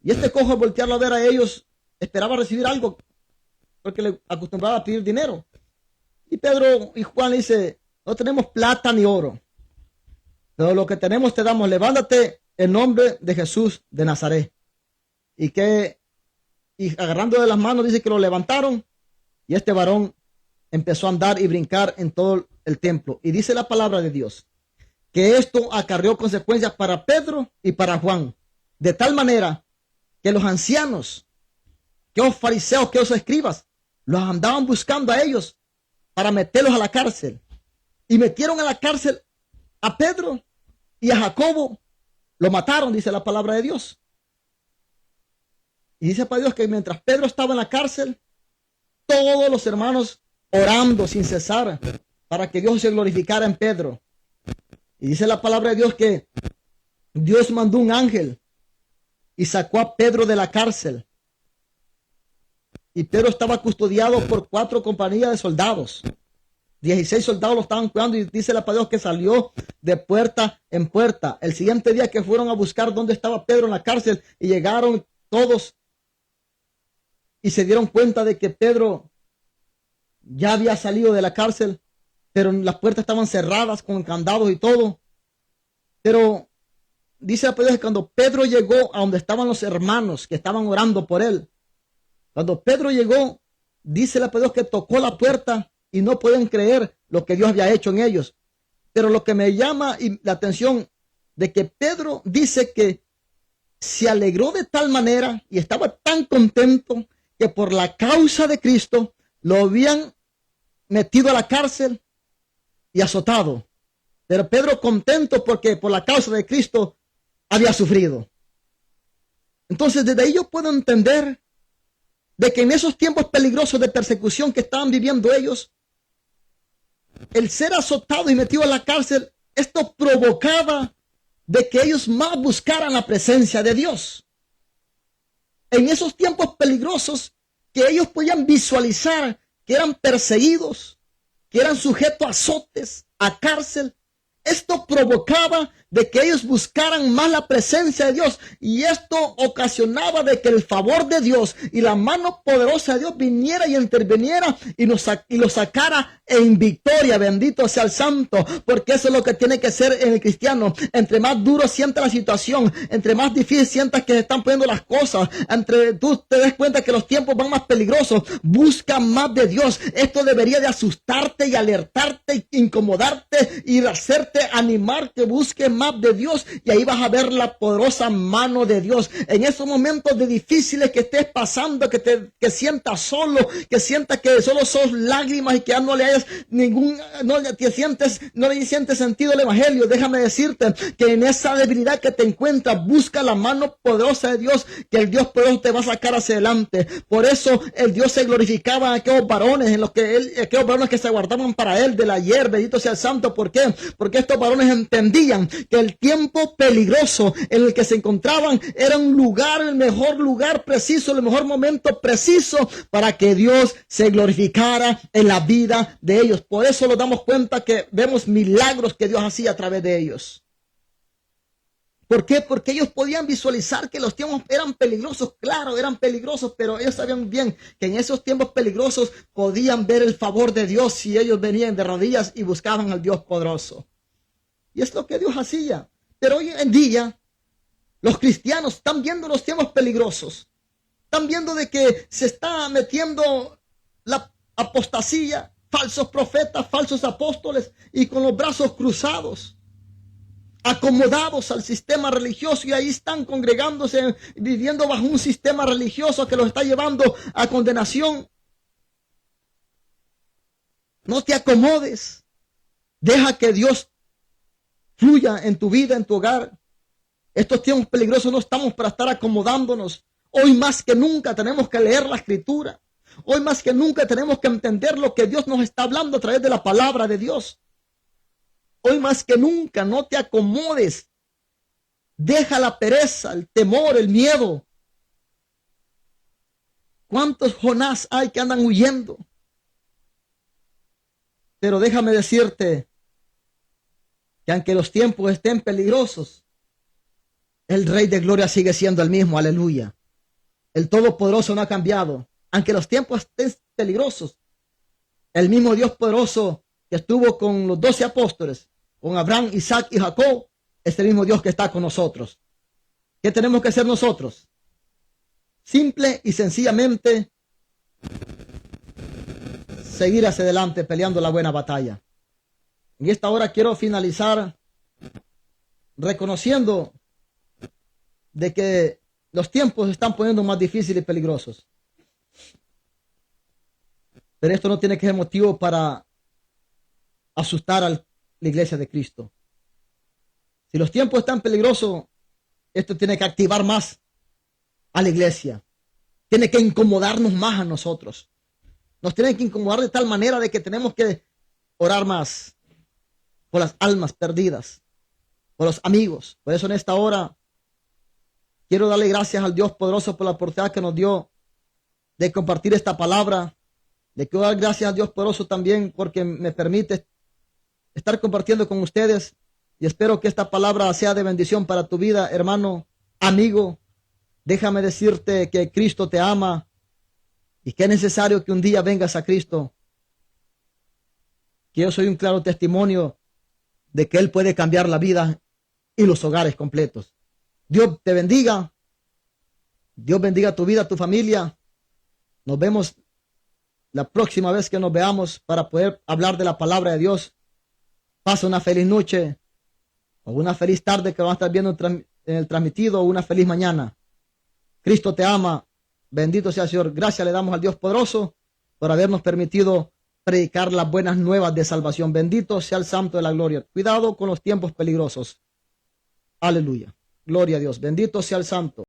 Y este cojo, al voltearlo a ver a ellos, esperaba recibir algo, porque le acostumbraba a pedir dinero. Y Pedro y Juan le dice, no tenemos plata ni oro, pero lo que tenemos te damos, levántate en nombre de Jesús de Nazaret. Y agarrando de las manos, dice que lo levantaron, y este varón empezó a andar y brincar en todo el templo. Y dice la palabra de Dios, que esto acarreó consecuencias para Pedro y para Juan, de tal manera que los ancianos, que los fariseos, que los escribas, los andaban buscando a ellos para meterlos a la cárcel. Y metieron a la cárcel a Pedro y a Jacobo. Lo mataron, dice la palabra de Dios. Y dice para Dios que mientras Pedro estaba en la cárcel, todos los hermanos orando sin cesar para que Dios se glorificara en Pedro. Y dice la palabra de Dios que Dios mandó un ángel y sacó a Pedro de la cárcel. Y Pedro estaba custodiado por 4 compañías de soldados. 16 soldados lo estaban cuidando, y dice la palabra de Dios que salió de puerta en puerta. El siguiente día que fueron a buscar dónde estaba Pedro en la cárcel, y llegaron todos y se dieron cuenta de que Pedro ya había salido de la cárcel, pero las puertas estaban cerradas con candados y todo. Pero dice la palabra de Dios que cuando Pedro llegó a donde estaban los hermanos que estaban orando por él, cuando Pedro llegó, dice la palabra de Dios que tocó la puerta y no pueden creer lo que Dios había hecho en ellos. Pero lo que me llama la atención de que Pedro dice que se alegró de tal manera y estaba tan contento que por la causa de Cristo lo habían metido a la cárcel y azotado. Pero Pedro contento porque por la causa de Cristo había sufrido. Entonces desde ahí yo puedo entender de que en esos tiempos peligrosos de persecución que estaban viviendo ellos, el ser azotado y metido a la cárcel, esto provocaba de que ellos más buscaran la presencia de Dios. En esos tiempos peligrosos que ellos podían visualizar que eran perseguidos, que eran sujetos a azotes, a cárcel, esto provocaba de que ellos buscaran más la presencia de Dios, y esto ocasionaba de que el favor de Dios y la mano poderosa de Dios viniera y interviniera y los sacara en victoria. Bendito sea el Santo, porque eso es lo que tiene que ser en el cristiano. Entre más duro sienta la situación, entre más difícil sientas que se están poniendo las cosas, entre tú te des cuenta que los tiempos van más peligrosos, busca más de Dios. Esto debería de asustarte y alertarte, incomodarte y hacerte animar que busques más de Dios, y ahí vas a ver la poderosa mano de Dios. En esos momentos de difíciles que estés pasando, que sientas solo, que sientas que solo sos lágrimas y que ya no le hayas no le sientes sentido el evangelio, déjame decirte que en esa debilidad que te encuentras, busca la mano poderosa de Dios, que el Dios poderoso te va a sacar hacia adelante. Por eso el Dios se glorificaba en aquellos varones, aquellos varones que se guardaban para él del ayer. Bendito sea el Santo. ¿Por qué? Porque estos varones entendían que el tiempo peligroso en el que se encontraban era un lugar, el mejor lugar preciso, el mejor momento preciso para que Dios se glorificara en la vida de ellos. Por eso nos damos cuenta que vemos milagros que Dios hacía a través de ellos. ¿Por qué? Porque ellos podían visualizar que los tiempos eran peligrosos. Claro, eran peligrosos, pero ellos sabían bien que en esos tiempos peligrosos podían ver el favor de Dios si ellos venían de rodillas y buscaban al Dios poderoso. Y es lo que Dios hacía. Pero hoy en día, los cristianos están viendo los tiempos peligrosos. Están viendo de que se está metiendo la apostasía, falsos profetas, falsos apóstoles, y con los brazos cruzados, acomodados al sistema religioso, y ahí están congregándose, viviendo bajo un sistema religioso que los está llevando a condenación. No te acomodes. Deja que Dios fluya en tu vida, en tu hogar. Estos tiempos peligrosos no estamos para estar acomodándonos. Hoy más que nunca tenemos que leer la Escritura. Hoy más que nunca tenemos que entender lo que Dios nos está hablando a través de la palabra de Dios. hoy más que nunca, no te acomodes. Deja la pereza, el temor, el miedo. ¿Cuántos Jonás hay que andan huyendo? Pero déjame decirte que aunque los tiempos estén peligrosos, el Rey de Gloria sigue siendo el mismo, aleluya. El Todopoderoso no ha cambiado. Aunque los tiempos estén peligrosos, el mismo Dios poderoso que estuvo con los 12 apóstoles, con Abraham, Isaac y Jacob, es el mismo Dios que está con nosotros. ¿Qué tenemos que hacer nosotros? Simple y sencillamente seguir hacia adelante peleando la buena batalla. En esta hora quiero finalizar reconociendo de que los tiempos se están poniendo más difíciles y peligrosos. Pero esto no tiene que ser motivo para asustar a la iglesia de Cristo. Si los tiempos están peligrosos, esto tiene que activar más a la iglesia. Tiene que incomodarnos más a nosotros. Nos tiene que incomodar de tal manera de que tenemos que orar más por las almas perdidas, por los amigos. Por eso en esta hora quiero darle gracias al Dios poderoso por la oportunidad que nos dio de compartir esta palabra. Le quiero dar gracias al Dios poderoso también porque me permite estar compartiendo con ustedes, y espero que esta palabra sea de bendición para tu vida, hermano, amigo. Déjame decirte que Cristo te ama y que es necesario que un día vengas a Cristo. Que yo soy un claro testimonio de que Él puede cambiar la vida y los hogares completos. Dios te bendiga. Dios bendiga tu vida, tu familia. Nos vemos la próxima vez que nos veamos para poder hablar de la palabra de Dios. Pasa una feliz noche o una feliz tarde que van a estar viendo en el transmitido, o una feliz mañana. Cristo te ama. Bendito sea el Señor. Gracias le damos al Dios poderoso por habernos permitido predicar las buenas nuevas de salvación. Bendito sea el Santo de la Gloria. Cuidado con los tiempos peligrosos. Aleluya. Gloria a Dios. Bendito sea el Santo.